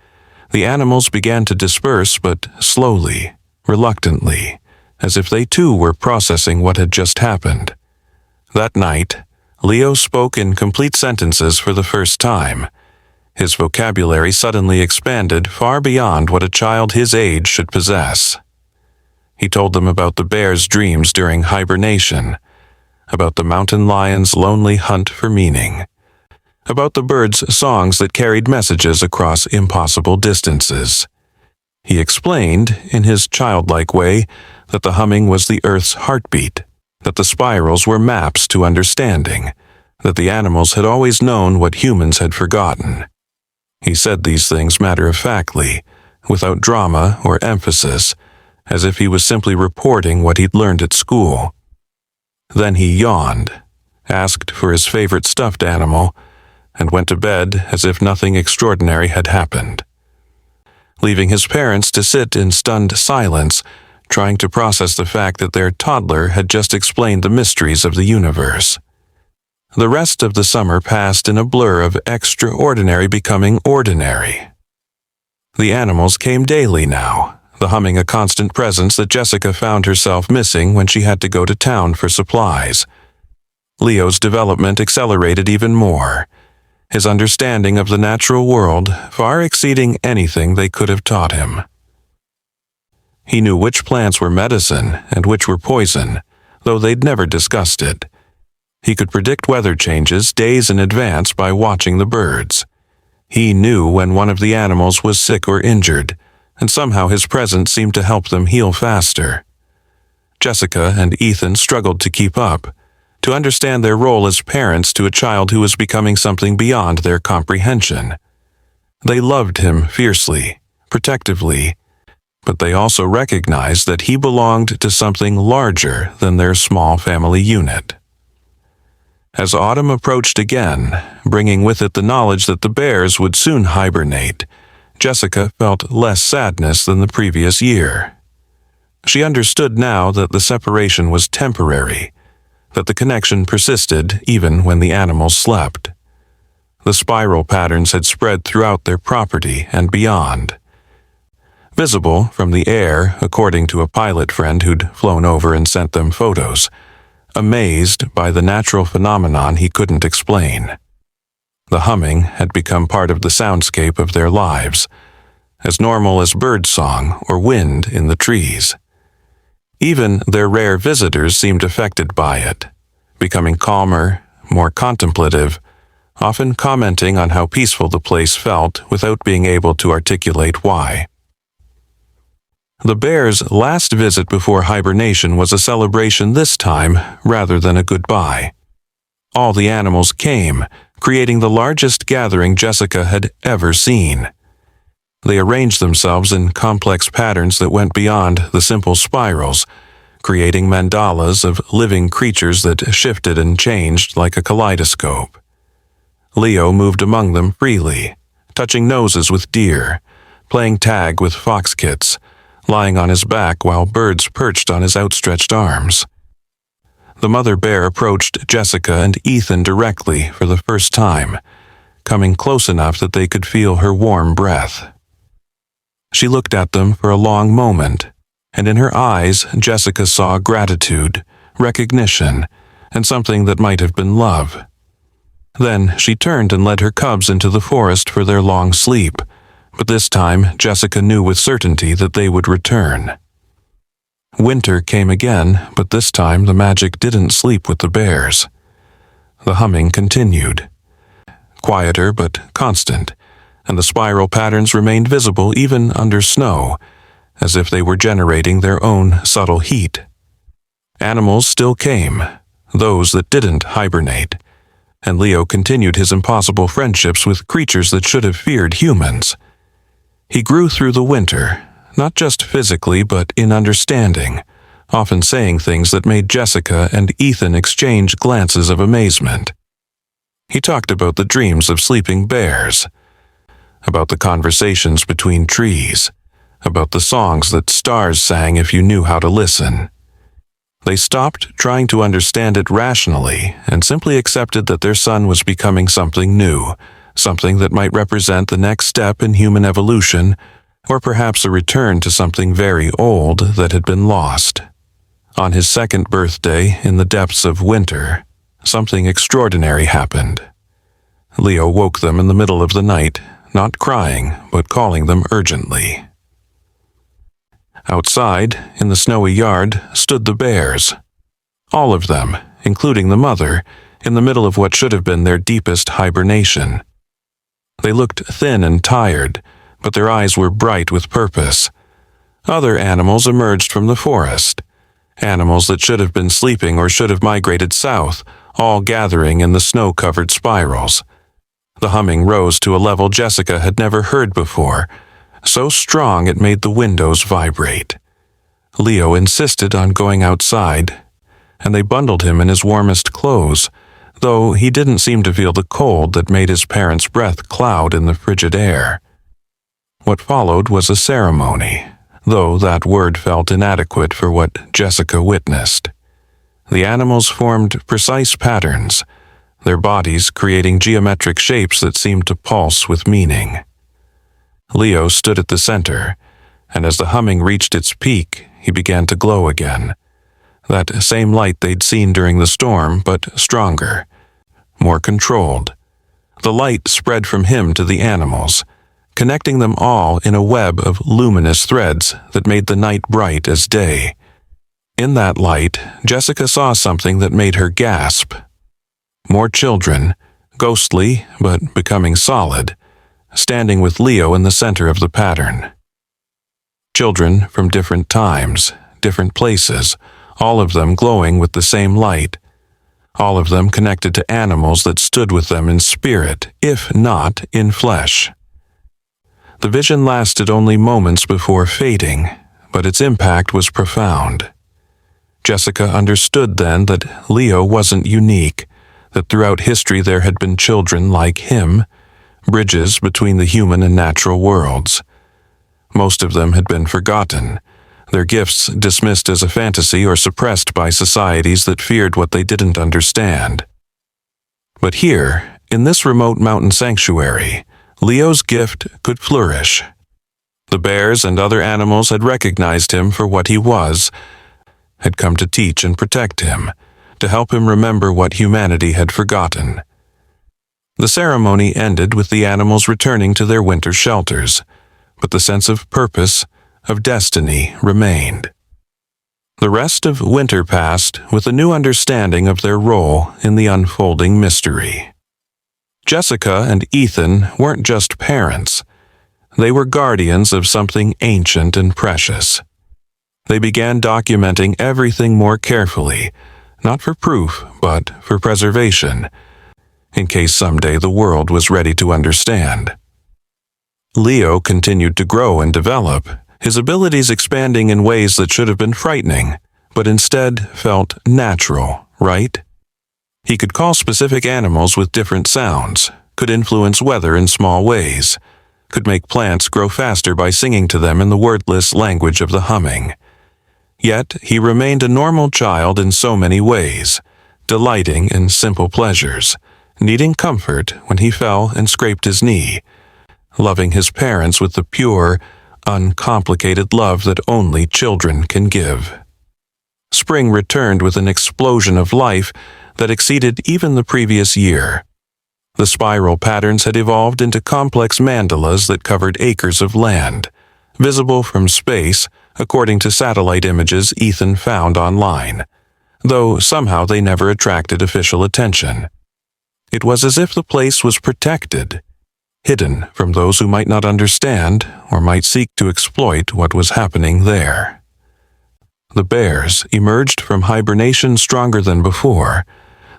The animals began to disperse, but slowly, reluctantly, as if they too were processing what had just happened. That night, Leo spoke in complete sentences for the first time. His vocabulary suddenly expanded far beyond what a child his age should possess. He told them about the bear's dreams during hibernation, about the mountain lion's lonely hunt for meaning, about the bird's songs that carried messages across impossible distances. He explained, in his childlike way, that the humming was the Earth's heartbeat, that the spirals were maps to understanding, that the animals had always known what humans had forgotten. He said these things matter-of-factly, without drama or emphasis, as if he was simply reporting what he'd learned at school. Then he yawned, asked for his favorite stuffed animal, and went to bed as if nothing extraordinary had happened, leaving his parents to sit in stunned silence, trying to process the fact that their toddler had just explained the mysteries of the universe. The rest of the summer passed in a blur of extraordinary becoming ordinary. The animals came daily now, the humming a constant presence that Jessica found herself missing when she had to go to town for supplies. Leo's development accelerated even more, his understanding of the natural world far exceeding anything they could have taught him. He knew which plants were medicine and which were poison, though they'd never discussed it. He could predict weather changes days in advance by watching the birds. He knew when one of the animals was sick or injured, and somehow his presence seemed to help them heal faster. Jessica and Ethan struggled to keep up, to understand their role as parents to a child who was becoming something beyond their comprehension. They loved him fiercely, protectively, but they also recognized that he belonged to something larger than their small family unit. As autumn approached again, bringing with it the knowledge that the bears would soon hibernate, Jessica felt less sadness than the previous year. She understood now that the separation was temporary, that the connection persisted even when the animals slept. The spiral patterns had spread throughout their property and beyond. Visible from the air, according to a pilot friend who'd flown over and sent them photos, amazed by the natural phenomenon he couldn't explain. The humming had become part of the soundscape of their lives, as normal as birdsong or wind in the trees. Even their rare visitors seemed affected by it, becoming calmer, more contemplative, often commenting on how peaceful the place felt without being able to articulate why. The bears' last visit before hibernation was a celebration this time rather than a goodbye. All the animals came, creating the largest gathering Jessica had ever seen. They arranged themselves in complex patterns that went beyond the simple spirals, creating mandalas of living creatures that shifted and changed like a kaleidoscope. Leo moved among them freely, touching noses with deer, playing tag with fox kits, lying on his back while birds perched on his outstretched arms. The mother bear approached Jessica and Ethan directly for the first time, coming close enough that they could feel her warm breath. She looked at them for a long moment, and in her eyes Jessica saw gratitude, recognition, and something that might have been love. Then she turned and led her cubs into the forest for their long sleep, but this time Jessica knew with certainty that they would return. Winter came again, but this time the magic didn't sleep with the bears. The humming continued, quieter but constant, and the spiral patterns remained visible even under snow, as if they were generating their own subtle heat. Animals still came, those that didn't hibernate, and Leo continued his impossible friendships with creatures that should have feared humans. He grew through the winter, not just physically but in understanding, often saying things that made Jessica and Ethan exchange glances of amazement. He talked about the dreams of sleeping bears, about the conversations between trees, about the songs that stars sang if you knew how to listen. They stopped trying to understand it rationally and simply accepted that their son was becoming something new, something that might represent the next step in human evolution, or perhaps a return to something very old that had been lost. On his second birthday, in the depths of winter, something extraordinary happened. Leo woke them in the middle of the night, not crying, but calling them urgently. Outside, in the snowy yard, stood the bears. All of them, including the mother, in the middle of what should have been their deepest hibernation. They looked thin and tired, but their eyes were bright with purpose. Other animals emerged from the forest, animals that should have been sleeping or should have migrated south, all gathering in the snow-covered spirals. The humming rose to a level Jessica had never heard before, so strong it made the windows vibrate. Leo insisted on going outside, and they bundled him in his warmest clothes, though he didn't seem to feel the cold that made his parents' breath cloud in the frigid air. What followed was a ceremony, though that word felt inadequate for what Jessica witnessed. The animals formed precise patterns, their bodies creating geometric shapes that seemed to pulse with meaning. Leo stood at the center, and as the humming reached its peak, he began to glow again. That same light they'd seen during the storm, but stronger, more controlled. The light spread from him to the animals, connecting them all in a web of luminous threads that made the night bright as day. In that light, Jessica saw something that made her gasp. More children, ghostly but becoming solid, standing with Leo in the center of the pattern. Children from different times, different places, all of them glowing with the same light, all of them connected to animals that stood with them in spirit, if not in flesh. The vision lasted only moments before fading, but its impact was profound. Jessica understood then that Leo wasn't unique, that throughout history there had been children like him, bridges between the human and natural worlds. Most of them had been forgotten, their gifts dismissed as a fantasy or suppressed by societies that feared what they didn't understand. But here, in this remote mountain sanctuary, Leo's gift could flourish. The bears and other animals had recognized him for what he was, had come to teach and protect him, to help him remember what humanity had forgotten. The ceremony ended with the animals returning to their winter shelters, but the sense of purpose, of destiny, remained. The rest of winter passed with a new understanding of their role in the unfolding mystery. Jessica and Ethan weren't just parents. They were guardians of something ancient and precious. They began documenting everything more carefully, not for proof, but for preservation, in case someday the world was ready to understand. Leo continued to grow and develop, his abilities expanding in ways that should have been frightening, but instead felt natural, right? He could call specific animals with different sounds, could influence weather in small ways, could make plants grow faster by singing to them in the wordless language of the humming. Yet he remained a normal child in so many ways, delighting in simple pleasures, needing comfort when he fell and scraped his knee, loving his parents with the pure, uncomplicated love that only children can give. Spring returned with an explosion of life that exceeded even the previous year. The spiral patterns had evolved into complex mandalas that covered acres of land, visible from space according to satellite images Ethan found online, though somehow they never attracted official attention. It was as if the place was protected, hidden from those who might not understand or might seek to exploit what was happening there. The bears emerged from hibernation stronger than before,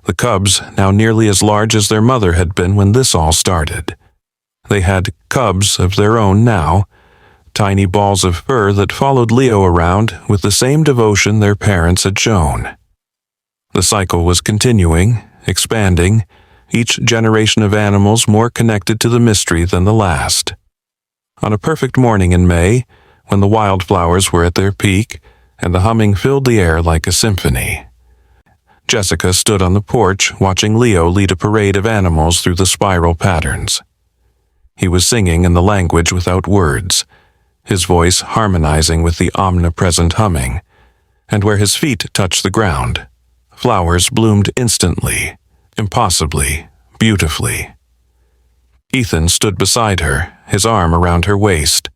the cubs now nearly as large as their mother had been when this all started. They had cubs of their own now, tiny balls of fur that followed Leo around with the same devotion their parents had shown. The cycle was continuing, expanding, each generation of animals more connected to the mystery than the last. On a perfect morning in May, when the wildflowers were at their peak and the humming filled the air like a symphony, Jessica stood on the porch watching Leo lead a parade of animals through the spiral patterns. He was singing in the language without words, his voice harmonizing with the omnipresent humming, and where his feet touched the ground, flowers bloomed instantly, impossibly, beautifully. Ethan stood beside her, his arm around her waist,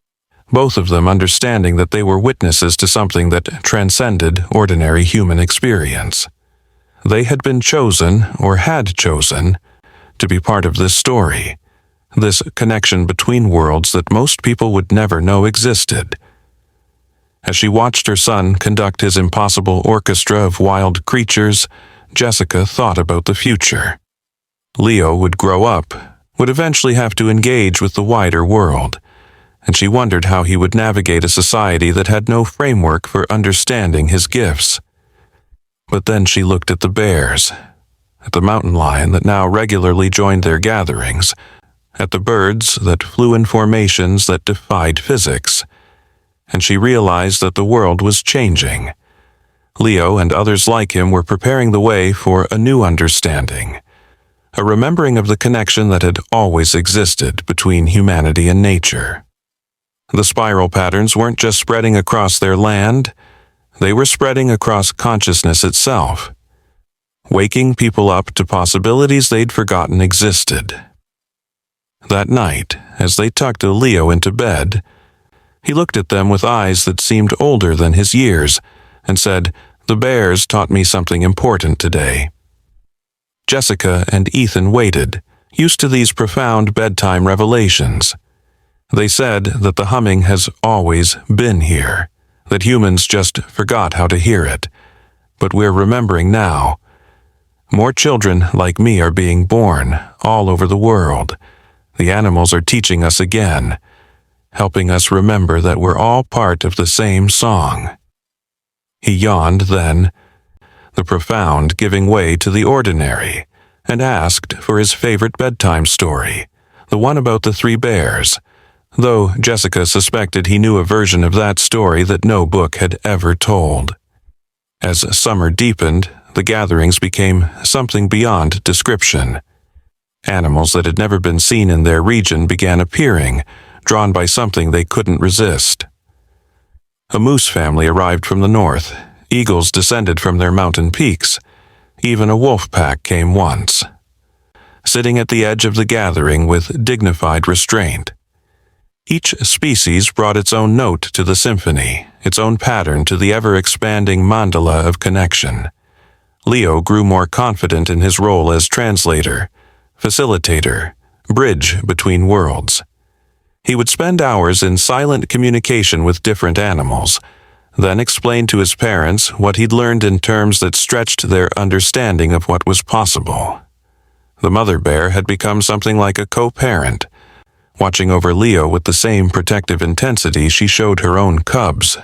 both of them understanding that they were witnesses to something that transcended ordinary human experience. They had been chosen, or had chosen, to be part of this story, this connection between worlds that most people would never know existed. As she watched her son conduct his impossible orchestra of wild creatures, Jessica thought about the future. Leo would grow up, would eventually have to engage with the wider world, and she wondered how he would navigate a society that had no framework for understanding his gifts. But then she looked at the bears, at the mountain lion that now regularly joined their gatherings, at the birds that flew in formations that defied physics, and she realized that the world was changing. Leo and others like him were preparing the way for a new understanding, a remembering of the connection that had always existed between humanity and nature. The spiral patterns weren't just spreading across their land, they were spreading across consciousness itself, waking people up to possibilities they'd forgotten existed. That night, as they tucked Leo into bed, he looked at them with eyes that seemed older than his years and said, "The bears taught me something important today." Jessica and Ethan waited, used to these profound bedtime revelations. They said that the humming has always been here, that humans just forgot how to hear it, but we're remembering now. More children like me are being born all over the world. The animals are teaching us again, helping us remember that we're all part of the same song. He yawned then, the profound giving way to the ordinary, and asked for his favorite bedtime story, the one about the three bears, though Jessica suspected he knew a version of that story that no book had ever told. As summer deepened, the gatherings became something beyond description. Animals that had never been seen in their region began appearing, drawn by something they couldn't resist. A moose family arrived from the north, eagles descended from their mountain peaks, even a wolf pack came once. sitting at the edge of the gathering with dignified restraint. Each species brought its own note to the symphony, its own pattern to the ever-expanding mandala of connection. Leo grew more confident in his role as translator, facilitator, bridge between worlds. He would spend hours in silent communication with different animals, then explain to his parents what he'd learned in terms that stretched their understanding of what was possible. The mother bear had become something like a co-parent, watching over Leo with the same protective intensity she showed her own cubs.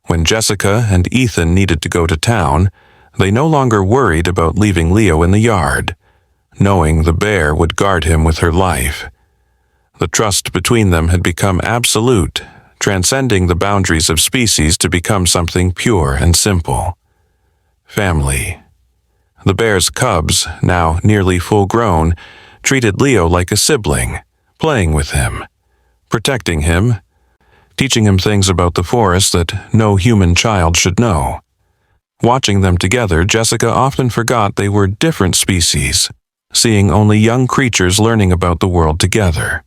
When Jessica and Ethan needed to go to town, they no longer worried about leaving Leo in the yard, knowing the bear would guard him with her life. The trust between them had become absolute, transcending the boundaries of species to become something pure and simple. Family. The bear's cubs, now nearly full-grown, treated Leo like a sibling, playing with him, protecting him, teaching him things about the forest that no human child should know. Watching them together, Jessica often forgot they were different species, seeing only young creatures learning about the world together.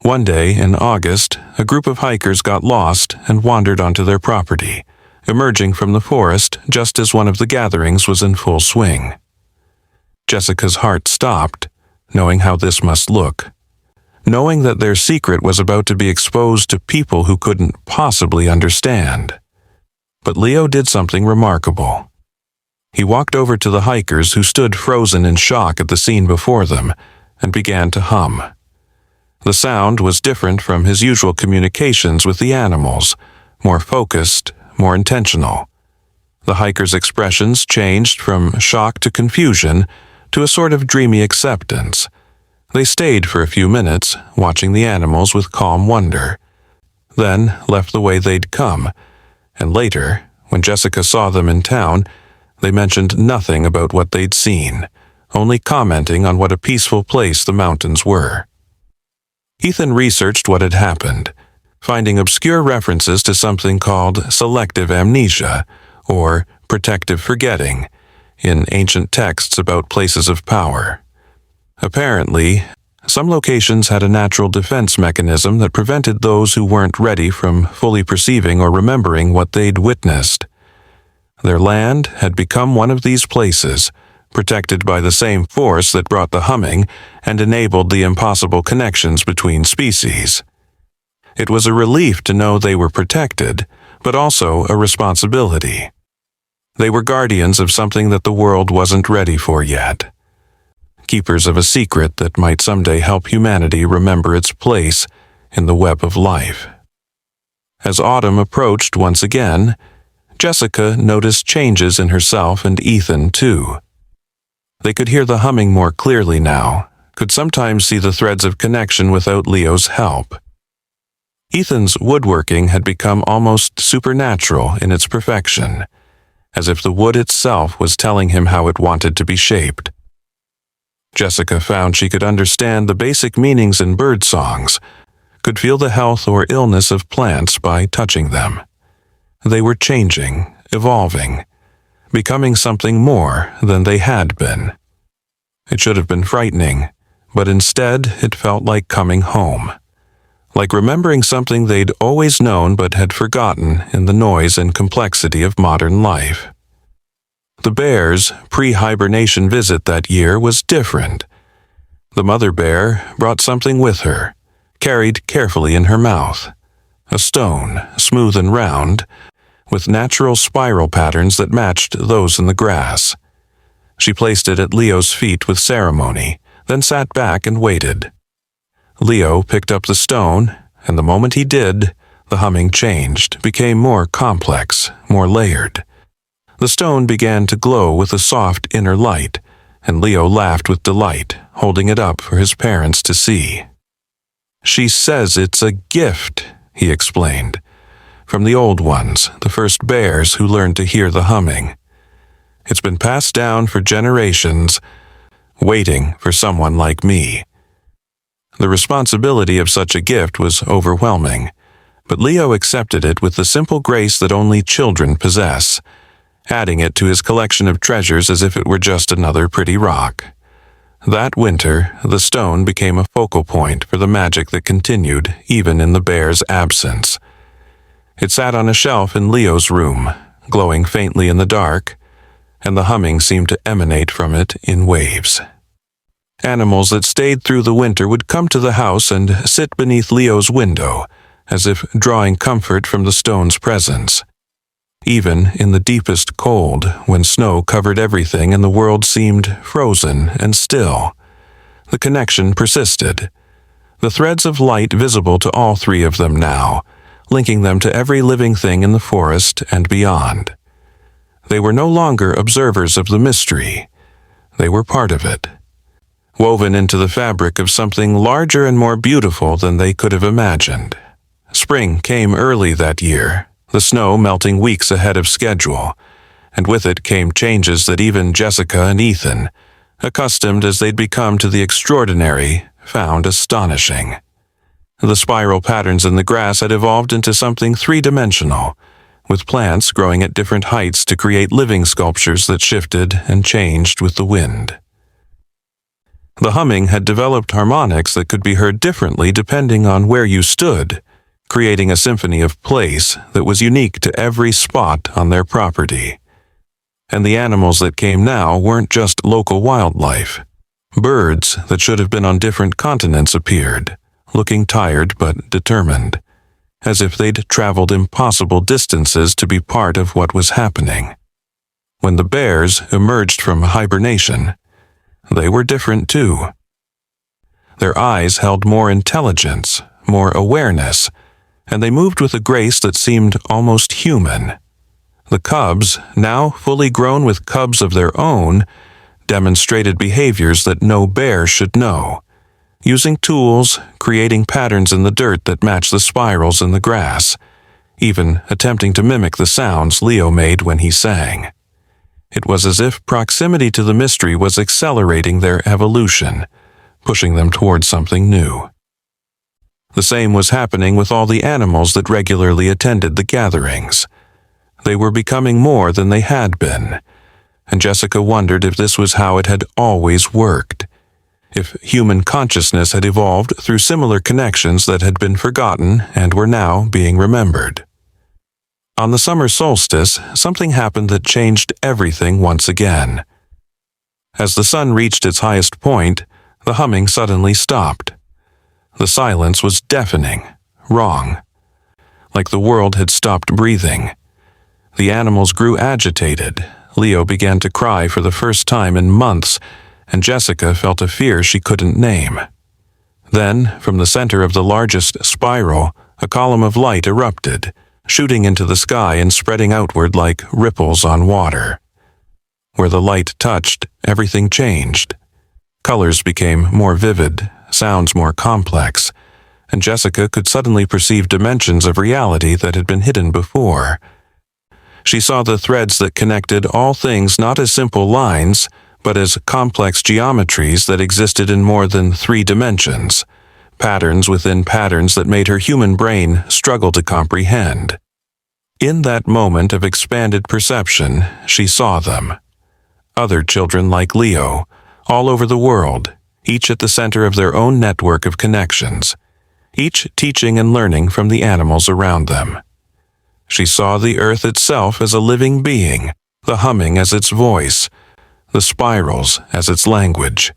One day, in August, a group of hikers got lost and wandered onto their property, emerging from the forest just as one of the gatherings was in full swing. Jessica's heart stopped, knowing how this must look, knowing that their secret was about to be exposed to people who couldn't possibly understand. But Leo did something remarkable. He walked over to the hikers who stood frozen in shock at the scene before them and began to hum. The sound was different from his usual communications with the animals, more focused, more intentional. The hikers' expressions changed from shock to confusion to a sort of dreamy acceptance. They stayed for a few minutes, watching the animals with calm wonder, then left the way they'd come, and later, when Jessica saw them in town, they mentioned nothing about what they'd seen, only commenting on what a peaceful place the mountains were. Ethan researched what had happened, finding obscure references to something called selective amnesia, or protective forgetting, in ancient texts about places of power. Apparently, some locations had a natural defense mechanism that prevented those who weren't ready from fully perceiving or remembering what they'd witnessed. Their land had become one of these places, protected by the same force that brought the humming and enabled the impossible connections between species. It was a relief to know they were protected, but also a responsibility. They were guardians of something that the world wasn't ready for yet. Keepers of a secret that might someday help humanity remember its place in the web of life. As autumn approached once again, Jessica noticed changes in herself and Ethan too. They could hear the humming more clearly now, could sometimes see the threads of connection without Leo's help. Ethan's woodworking had become almost supernatural in its perfection, as if the wood itself was telling him how it wanted to be shaped. Jessica found she could understand the basic meanings in bird songs, could feel the health or illness of plants by touching them. They were changing, evolving, becoming something more than they had been. It should have been frightening, but instead it felt like coming home, like remembering something they'd always known but had forgotten in the noise and complexity of modern life. The bear's pre-hibernation visit that year was different. The mother bear brought something with her, carried carefully in her mouth. A stone, smooth and round, with natural spiral patterns that matched those in the grass. She placed it at Leo's feet with ceremony, then sat back and waited. Leo picked up the stone, and the moment he did, the humming changed, became more complex, more layered. The stone began to glow with a soft inner light, and Leo laughed with delight, holding it up for his parents to see. "She says it's a gift," he explained, "from the old ones, the first bears who learned to hear the humming. It's been passed down for generations, waiting for someone like me." The responsibility of such a gift was overwhelming, but Leo accepted it with the simple grace that only children possess, adding it to his collection of treasures as if it were just another pretty rock. That winter, the stone became a focal point for the magic that continued even in the bear's absence. It sat on a shelf in Leo's room, glowing faintly in the dark, and the humming seemed to emanate from it in waves. Animals that stayed through the winter would come to the house and sit beneath Leo's window, as if drawing comfort from the stone's presence. Even in the deepest cold, when snow covered everything and the world seemed frozen and still, the connection persisted. The threads of light visible to all three of them now, linking them to every living thing in the forest and beyond. They were no longer observers of the mystery. They were part of it, woven into the fabric of something larger and more beautiful than they could have imagined. Spring came early that year, the snow melting weeks ahead of schedule, and with it came changes that even Jessica and Ethan, accustomed as they'd become to the extraordinary, found astonishing. The spiral patterns in the grass had evolved into something three-dimensional, with plants growing at different heights to create living sculptures that shifted and changed with the wind. The humming had developed harmonics that could be heard differently depending on where you stood, creating a symphony of place that was unique to every spot on their property. And the animals that came now weren't just local wildlife. Birds that should have been on different continents appeared, looking tired but determined, as if they'd traveled impossible distances to be part of what was happening. When the bears emerged from hibernation, they were different too. Their eyes held more intelligence, more awareness, and they moved with a grace that seemed almost human. The cubs, now fully grown with cubs of their own, demonstrated behaviors that no bear should know, using tools, creating patterns in the dirt that matched the spirals in the grass, even attempting to mimic the sounds Leo made when he sang. It was as if proximity to the mystery was accelerating their evolution, pushing them towards something new. The same was happening with all the animals that regularly attended the gatherings. They were becoming more than they had been, and Jessica wondered if this was how it had always worked, if human consciousness had evolved through similar connections that had been forgotten and were now being remembered. On the summer solstice, something happened that changed everything once again. As the sun reached its highest point, the humming suddenly stopped. The silence was deafening, wrong, like the world had stopped breathing. The animals grew agitated. Leo began to cry for the first time in months, and Jessica felt a fear she couldn't name. Then, from the center of the largest spiral, a column of light erupted, shooting into the sky and spreading outward like ripples on water. Where the light touched, everything changed. Colors became more vivid, sounds more complex, and Jessica could suddenly perceive dimensions of reality that had been hidden before. She saw the threads that connected all things not as simple lines, but as complex geometries that existed in more than 3 dimensions, patterns within patterns that made her human brain struggle to comprehend. In that moment of expanded perception, she saw them. Other children like Leo, all over the world, each at the center of their own network of connections, each teaching and learning from the animals around them. She saw the earth itself as a living being, the humming as its voice, the spirals as its language.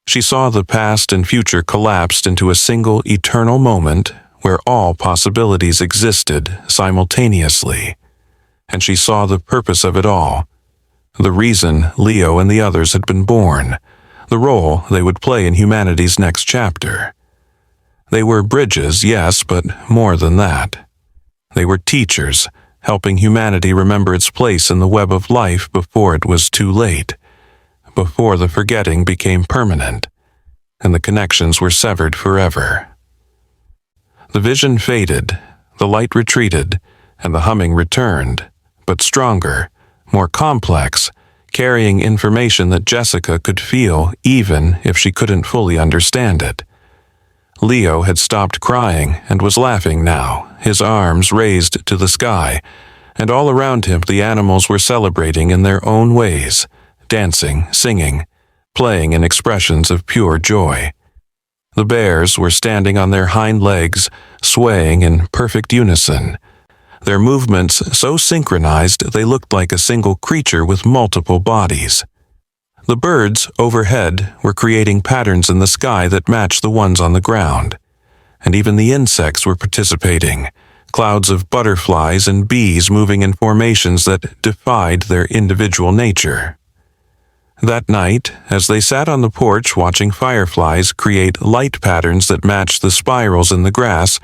She saw the past and future collapsed into a single eternal moment where all possibilities existed simultaneously. And she saw the purpose of it all, the reason Leo and the others had been born, the role they would play in humanity's next chapter. They were bridges, yes, but more than that. They were teachers, helping humanity remember its place in the web of life before it was too late, before the forgetting became permanent, and the connections were severed forever. The vision faded, the light retreated, and the humming returned, but stronger, more complex, carrying information that Jessica could feel even if she couldn't fully understand it. Leo had stopped crying and was laughing now, his arms raised to the sky, and all around him the animals were celebrating in their own ways, dancing, singing, playing in expressions of pure joy. The bears were standing on their hind legs, swaying in perfect unison, their movements so synchronized they looked like a single creature with multiple bodies. The birds overhead were creating patterns in the sky that matched the ones on the ground, and even the insects were participating, clouds of butterflies and bees moving in formations that defied their individual nature. That night, as they sat on the porch watching fireflies create light patterns that matched the spirals in the grass,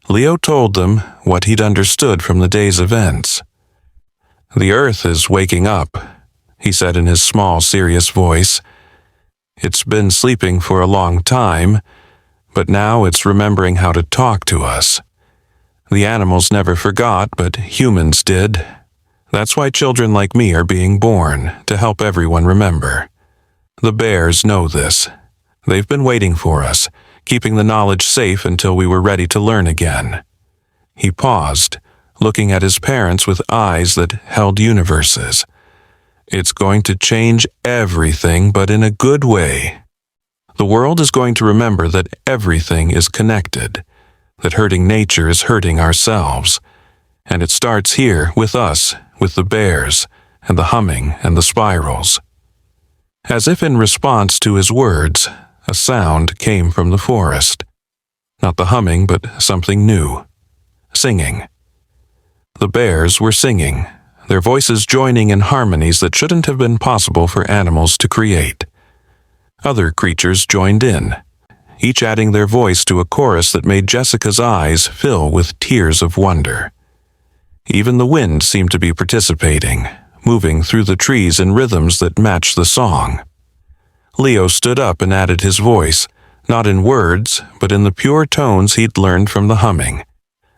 Leo told them what he'd understood from the day's events. "The earth is waking up," he said in his small, serious voice. "It's been sleeping for a long time, but now it's remembering how to talk to us. The animals never forgot, but humans did. That's why children like me are being born, to help everyone remember. The bears know this. They've been waiting for us, keeping the knowledge safe until we were ready to learn again." He paused, looking at his parents with eyes that held universes. "It's going to change everything, but in a good way. The world is going to remember that everything is connected, that hurting nature is hurting ourselves. And it starts here with us, with the bears, and the humming and the spirals." As if in response to his words, a sound came from the forest. Not the humming, but something new. Singing. The bears were singing, their voices joining in harmonies that shouldn't have been possible for animals to create. Other creatures joined in, each adding their voice to a chorus that made Jessica's eyes fill with tears of wonder. Even the wind seemed to be participating, moving through the trees in rhythms that matched the song. Leo stood up and added his voice, not in words, but in the pure tones he'd learned from the humming.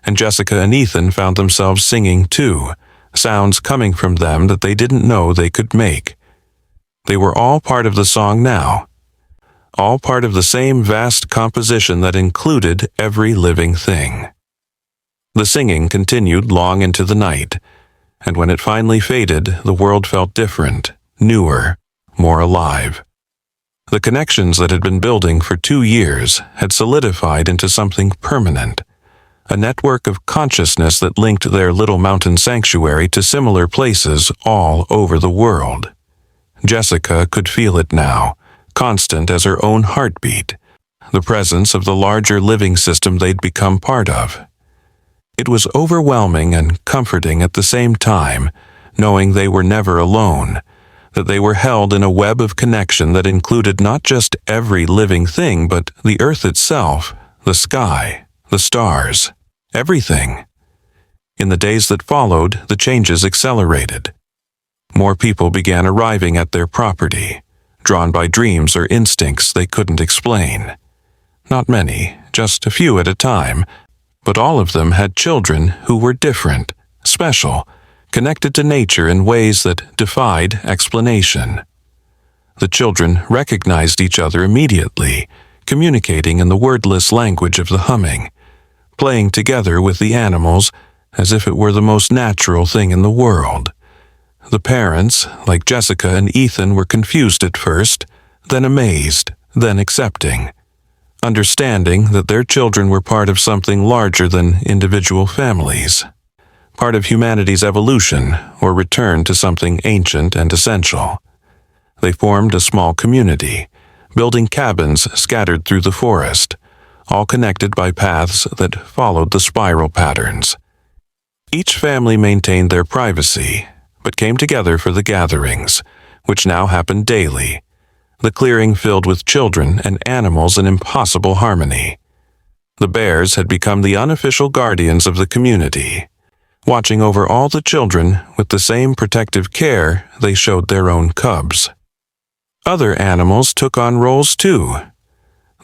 And Jessica and Ethan found themselves singing too, sounds coming from them that they didn't know they could make. They were all part of the song now, all part of the same vast composition that included every living thing. The singing continued long into the night, and when it finally faded, the world felt different, newer, more alive. The connections that had been building for 2 years had solidified into something permanent, a network of consciousness that linked their little mountain sanctuary to similar places all over the world. Jessica could feel it now, constant as her own heartbeat, the presence of the larger living system they'd become part of. It was overwhelming and comforting at the same time, knowing they were never alone, that they were held in a web of connection that included not just every living thing, but the earth itself, the sky, the stars, everything. In the days that followed, the changes accelerated. More people began arriving at their property, drawn by dreams or instincts they couldn't explain. Not many, just a few at a time, but all of them had children who were different, special, connected to nature in ways that defied explanation. The children recognized each other immediately, communicating in the wordless language of the humming, playing together with the animals as if it were the most natural thing in the world. The parents, like Jessica and Ethan, were confused at first, then amazed, then accepting, understanding that their children were part of something larger than individual families, part of humanity's evolution or return to something ancient and essential. They formed a small community, building cabins scattered through the forest, all connected by paths that followed the spiral patterns. Each family maintained their privacy, but came together for the gatherings, which now happened daily, the clearing filled with children and animals in impossible harmony. The bears had become the unofficial guardians of the community, watching over all the children with the same protective care they showed their own cubs. Other animals took on roles too.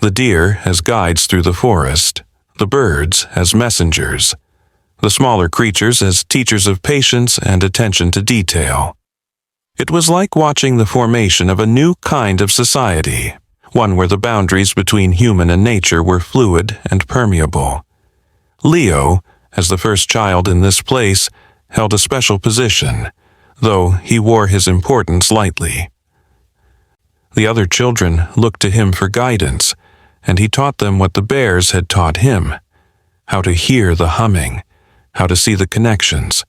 The deer as guides through the forest, the birds as messengers, the smaller creatures as teachers of patience and attention to detail. It was like watching the formation of a new kind of society, one where the boundaries between human and nature were fluid and permeable. Leo, as the first child in this place, held a special position, though he wore his importance lightly. The other children looked to him for guidance, and he taught them what the bears had taught him: how to hear the humming, how to see the connections,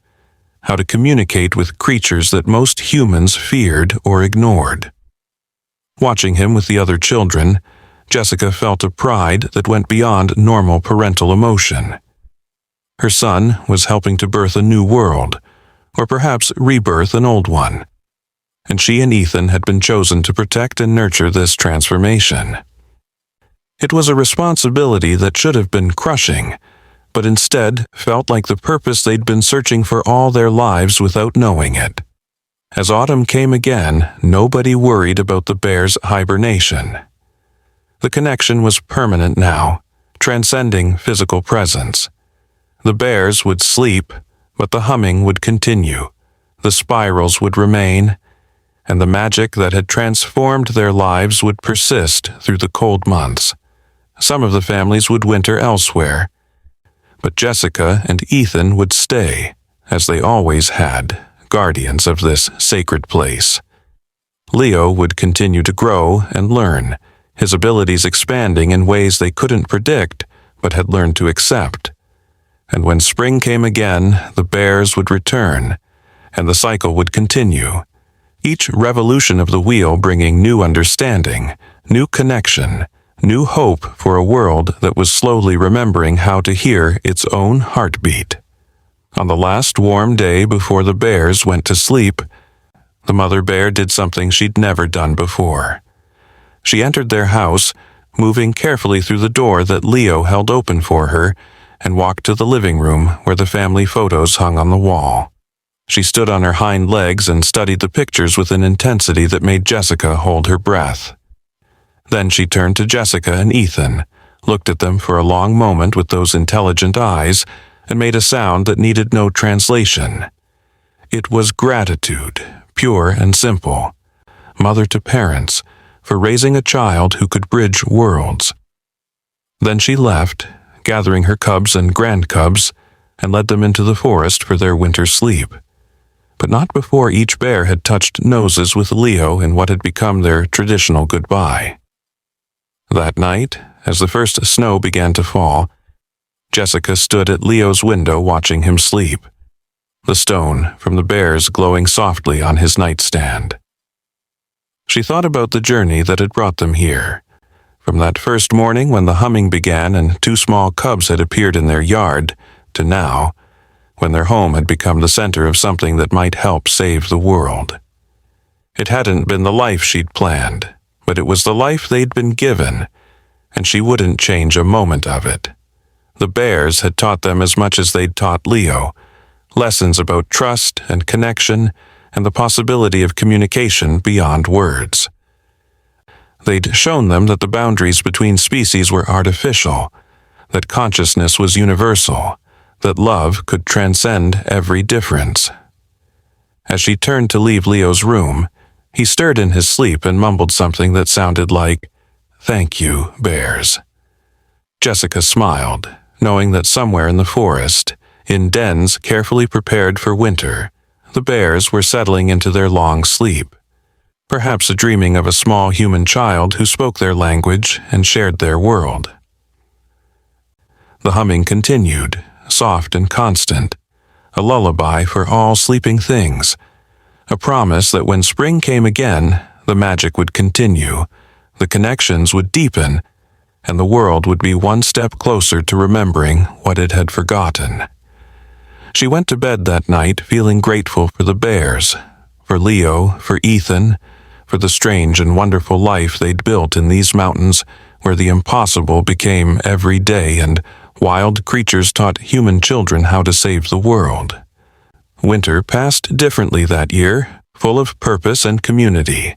how to communicate with creatures that most humans feared or ignored. Watching him with the other children, Jessica felt a pride that went beyond normal parental emotion. Her son was helping to birth a new world, or perhaps rebirth an old one, and she and Ethan had been chosen to protect and nurture this transformation. It was a responsibility that should have been crushing, but instead felt like the purpose they'd been searching for all their lives without knowing it. As autumn came again, nobody worried about the bears' hibernation. The connection was permanent now, transcending physical presence. The bears would sleep, but the humming would continue, the spirals would remain, and the magic that had transformed their lives would persist through the cold months. Some of the families would winter elsewhere, but Jessica and Ethan would stay, as they always had, guardians of this sacred place. Leo would continue to grow and learn, his abilities expanding in ways they couldn't predict but had learned to accept. And when spring came again, the bears would return, and the cycle would continue, each revolution of the wheel bringing new understanding, new connection, new hope for a world that was slowly remembering how to hear its own heartbeat. On the last warm day before the bears went to sleep, the mother bear did something she'd never done before. She entered their house, moving carefully through the door that Leo held open for her, and walked to the living room where the family photos hung on the wall. She stood on her hind legs and studied the pictures with an intensity that made Jessica hold her breath. Then she turned to Jessica and Ethan, looked at them for a long moment with those intelligent eyes, and made a sound that needed no translation. It was gratitude, pure and simple, mother to parents, for raising a child who could bridge worlds. Then she left, gathering her cubs and grandcubs, and led them into the forest for their winter sleep. But not before each bear had touched noses with Leo in what had become their traditional goodbye. That night, as the first snow began to fall, Jessica stood at Leo's window watching him sleep, the stone from the bears glowing softly on his nightstand. She thought about the journey that had brought them here, from that first morning when the humming began and two small cubs had appeared in their yard, to now, when their home had become the center of something that might help save the world. It hadn't been the life she'd planned, but it was the life they'd been given, and she wouldn't change a moment of it. The bears had taught them as much as they'd taught Leo, lessons about trust and connection and the possibility of communication beyond words. They'd shown them that the boundaries between species were artificial, that consciousness was universal, that love could transcend every difference. As she turned to leave Leo's room, he stirred in his sleep and mumbled something that sounded like, "Thank you, bears." Jessica smiled, knowing that somewhere in the forest, in dens carefully prepared for winter, the bears were settling into their long sleep, perhaps dreaming of a small human child who spoke their language and shared their world. The humming continued, soft and constant, a lullaby for all sleeping things, a promise that when spring came again, the magic would continue, the connections would deepen, and the world would be one step closer to remembering what it had forgotten. She went to bed that night feeling grateful for the bears, for Leo, for Ethan, for the strange and wonderful life they'd built in these mountains where the impossible became every day and wild creatures taught human children how to save the world. Winter passed differently that year, full of purpose and community.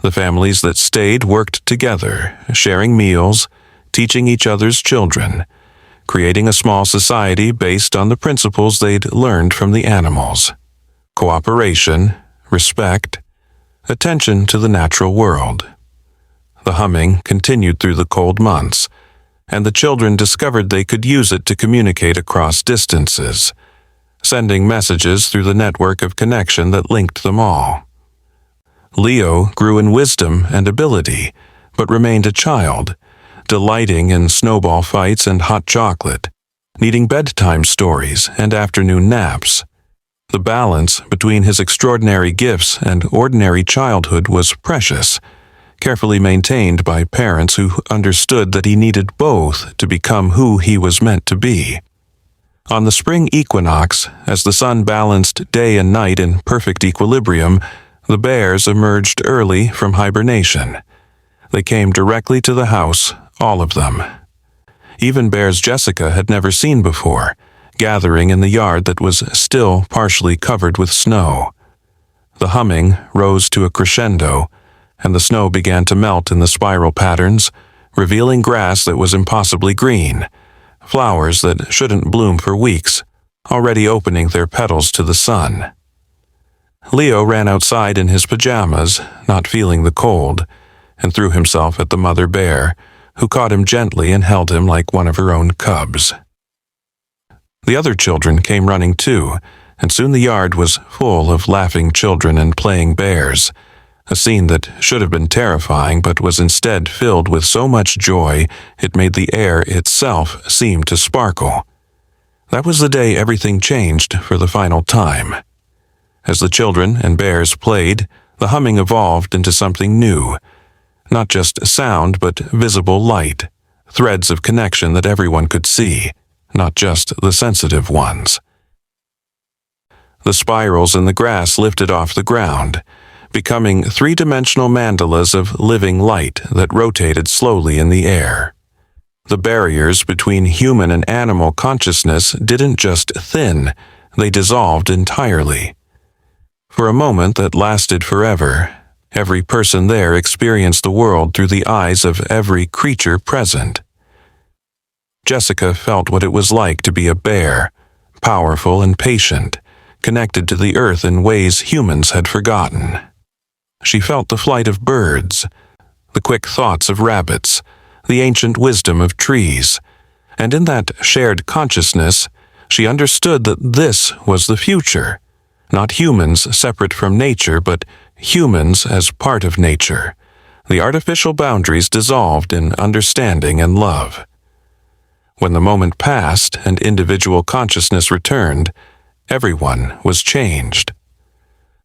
The families that stayed worked together, sharing meals, teaching each other's children, creating a small society based on the principles they'd learned from the animals: cooperation, respect, attention to the natural world. The humming continued through the cold months, and the children discovered they could use it to communicate across distances, sending messages through the network of connection that linked them all. Leo grew in wisdom and ability, but remained a child, delighting in snowball fights and hot chocolate, needing bedtime stories and afternoon naps. The balance between his extraordinary gifts and ordinary childhood was precious, carefully maintained by parents who understood that he needed both to become who he was meant to be. On the spring equinox, as the sun balanced day and night in perfect equilibrium, the bears emerged early from hibernation. They came directly to the house, all of them. Even bears Jessica had never seen before, gathering in the yard that was still partially covered with snow. The humming rose to a crescendo, and the snow began to melt in the spiral patterns, revealing grass that was impossibly green, flowers that shouldn't bloom for weeks, already opening their petals to the sun. Leo ran outside in his pajamas, not feeling the cold, and threw himself at the mother bear, who caught him gently and held him like one of her own cubs. The other children came running too, and soon the yard was full of laughing children and playing bears, a scene that should have been terrifying but was instead filled with so much joy it made the air itself seem to sparkle. That was the day everything changed for the final time. As the children and bears played, the humming evolved into something new. Not just sound, but visible light, threads of connection that everyone could see, not just the sensitive ones. The spirals in the grass lifted off the ground, becoming three-dimensional mandalas of living light that rotated slowly in the air. The barriers between human and animal consciousness didn't just thin, they dissolved entirely. For a moment that lasted forever, every person there experienced the world through the eyes of every creature present. Jessica felt what it was like to be a bear, powerful and patient, connected to the earth in ways humans had forgotten. She felt the flight of birds, the quick thoughts of rabbits, the ancient wisdom of trees, and in that shared consciousness, she understood that this was the future, not humans separate from nature, but humans as part of nature. The artificial boundaries dissolved in understanding and love. When the moment passed and individual consciousness returned, everyone was changed.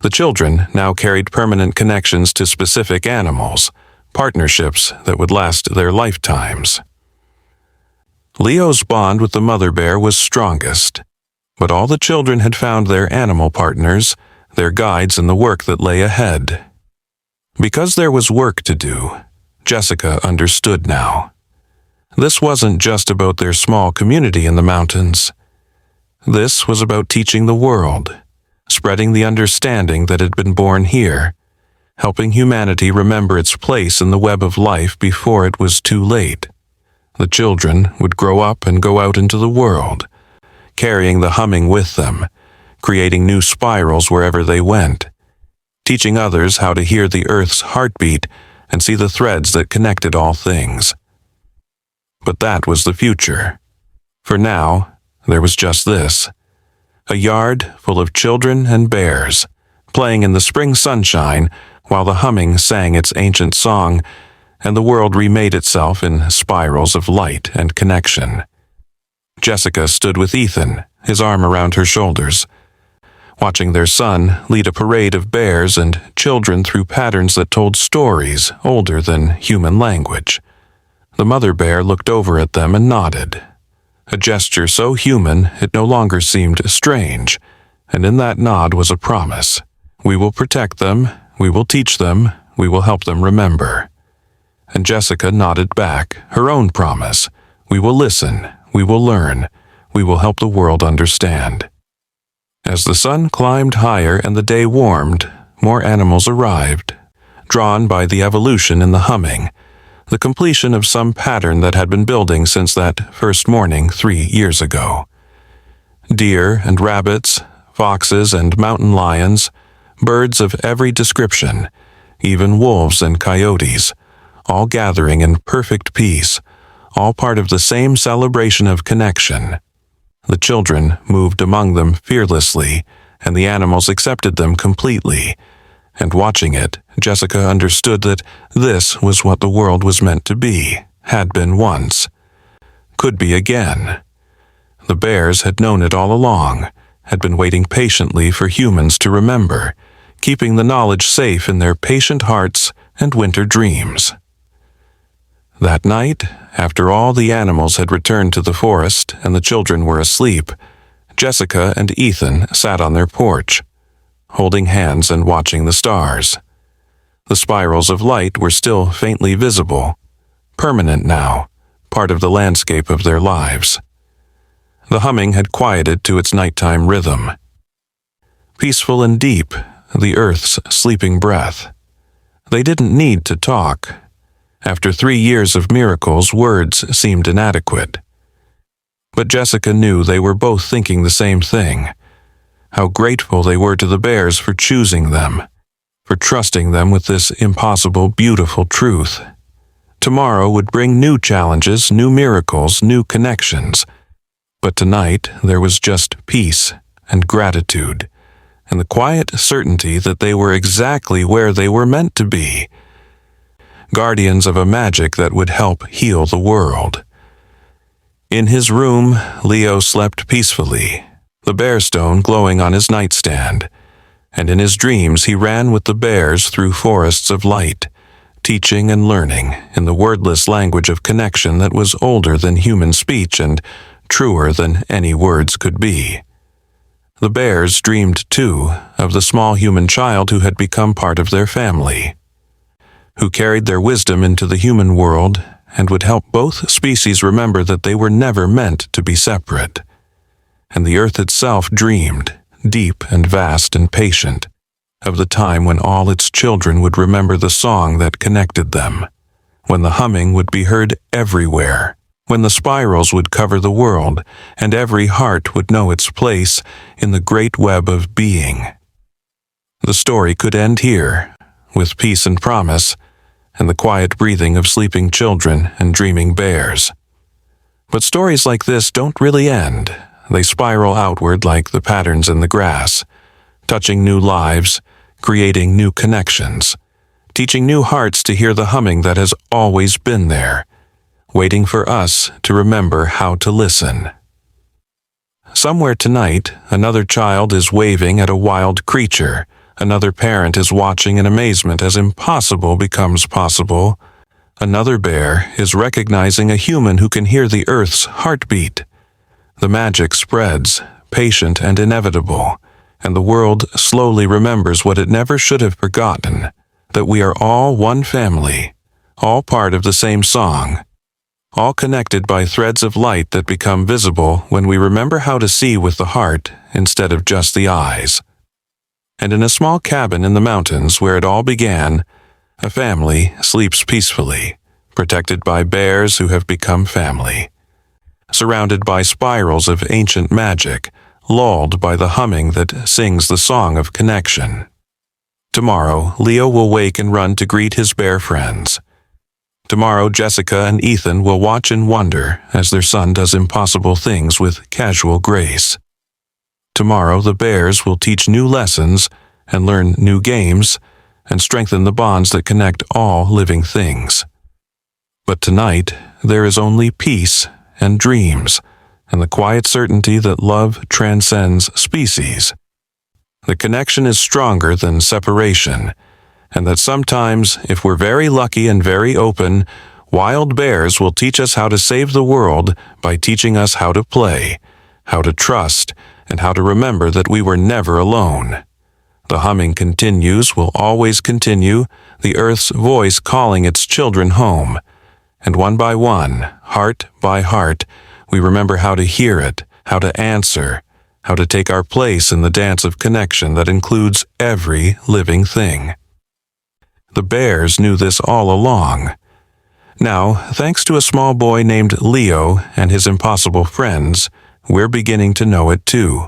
The children now carried permanent connections to specific animals, partnerships that would last their lifetimes. Leo's bond with the mother bear was strongest, but all the children had found their animal partners, their guides in the work that lay ahead. Because there was work to do, Jessica understood now. This wasn't just about their small community in the mountains. This was about teaching the world, spreading the understanding that had been born here, helping humanity remember its place in the web of life before it was too late. The children would grow up and go out into the world, carrying the humming with them, creating new spirals wherever they went, teaching others how to hear the earth's heartbeat and see the threads that connected all things. But that was the future. For now, there was just this: a yard full of children and bears, playing in the spring sunshine while the humming sang its ancient song, and the world remade itself in spirals of light and connection. Jessica stood with Ethan, his arm around her shoulders, watching their son lead a parade of bears and children through patterns that told stories older than human language. The mother bear looked over at them and nodded, a gesture so human it no longer seemed strange, and in that nod was a promise. We will protect them, we will teach them, we will help them remember. And Jessica nodded back, her own promise. We will listen, we will learn, we will help the world understand. As the sun climbed higher and the day warmed, more animals arrived, drawn by the evolution in the humming, the completion of some pattern that had been building since that first morning 3 years ago. Deer and rabbits, foxes and mountain lions, birds of every description, even wolves and coyotes, all gathering in perfect peace, all part of the same celebration of connection. The children moved among them fearlessly, and the animals accepted them completely, And watching it, Jessica understood that this was what the world was meant to be, had been once, could be again. The bears had known it all along, had been waiting patiently for humans to remember, keeping the knowledge safe in their patient hearts and winter dreams. That night, after all the animals had returned to the forest and the children were asleep, Jessica and Ethan sat on their porch, holding hands and watching the stars. The spirals of light were still faintly visible, permanent now, part of the landscape of their lives. The humming had quieted to its nighttime rhythm. Peaceful and deep, the earth's sleeping breath. They didn't need to talk. After 3 years of miracles, words seemed inadequate. But Jessica knew they were both thinking the same thing. How grateful they were to the bears for choosing them, for trusting them with this impossible, beautiful truth. Tomorrow would bring new challenges, new miracles, new connections. But tonight there was just peace and gratitude, and the quiet certainty that they were exactly where they were meant to be, guardians of a magic that would help heal the world. In his room, Leo slept peacefully, the bear stone glowing on his nightstand, and in his dreams he ran with the bears through forests of light, teaching and learning in the wordless language of connection that was older than human speech and truer than any words could be. The bears dreamed, too, of the small human child who had become part of their family, who carried their wisdom into the human world and would help both species remember that they were never meant to be separate. And the earth itself dreamed, deep and vast and patient, of the time when all its children would remember the song that connected them, when the humming would be heard everywhere, when the spirals would cover the world, and every heart would know its place in the great web of being. The story could end here, with peace and promise, and the quiet breathing of sleeping children and dreaming bears. But stories like this don't really end. They spiral outward like the patterns in the grass, touching new lives, creating new connections, teaching new hearts to hear the humming that has always been there, waiting for us to remember how to listen. Somewhere tonight, another child is waving at a wild creature. Another parent is watching in amazement as impossible becomes possible. Another bear is recognizing a human who can hear the earth's heartbeat. The magic spreads, patient and inevitable, and the world slowly remembers what it never should have forgotten, that we are all one family, all part of the same song, all connected by threads of light that become visible when we remember how to see with the heart instead of just the eyes. And in a small cabin in the mountains where it all began, a family sleeps peacefully, protected by bears who have become family, surrounded by spirals of ancient magic, lulled by the humming that sings the song of connection. Tomorrow, Leo will wake and run to greet his bear friends. Tomorrow, Jessica and Ethan will watch in wonder as their son does impossible things with casual grace. Tomorrow, the bears will teach new lessons and learn new games and strengthen the bonds that connect all living things. But tonight, there is only peace and dreams and the quiet certainty that love transcends species. The connection is stronger than separation, and that sometimes, if we're very lucky and very open, wild bears will teach us how to save the world by teaching us how to play, how to trust, and how to remember that we were never alone. The humming continues, will always continue, the earth's voice calling its children home. And one by one, heart by heart, we remember how to hear it, how to answer, how to take our place in the dance of connection that includes every living thing. The bears knew this all along. Now, thanks to a small boy named Leo and his impossible friends, we're beginning to know it too.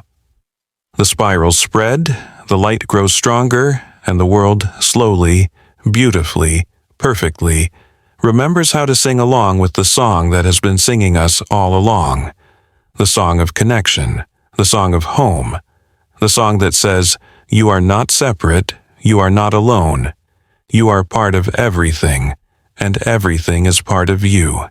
The spirals spread, the light grows stronger, and the world slowly, beautifully, perfectly, remembers how to sing along with the song that has been singing us all along. The song of connection, the song of home, the song that says, "You are not separate, you are not alone. You are part of everything, and everything is part of you.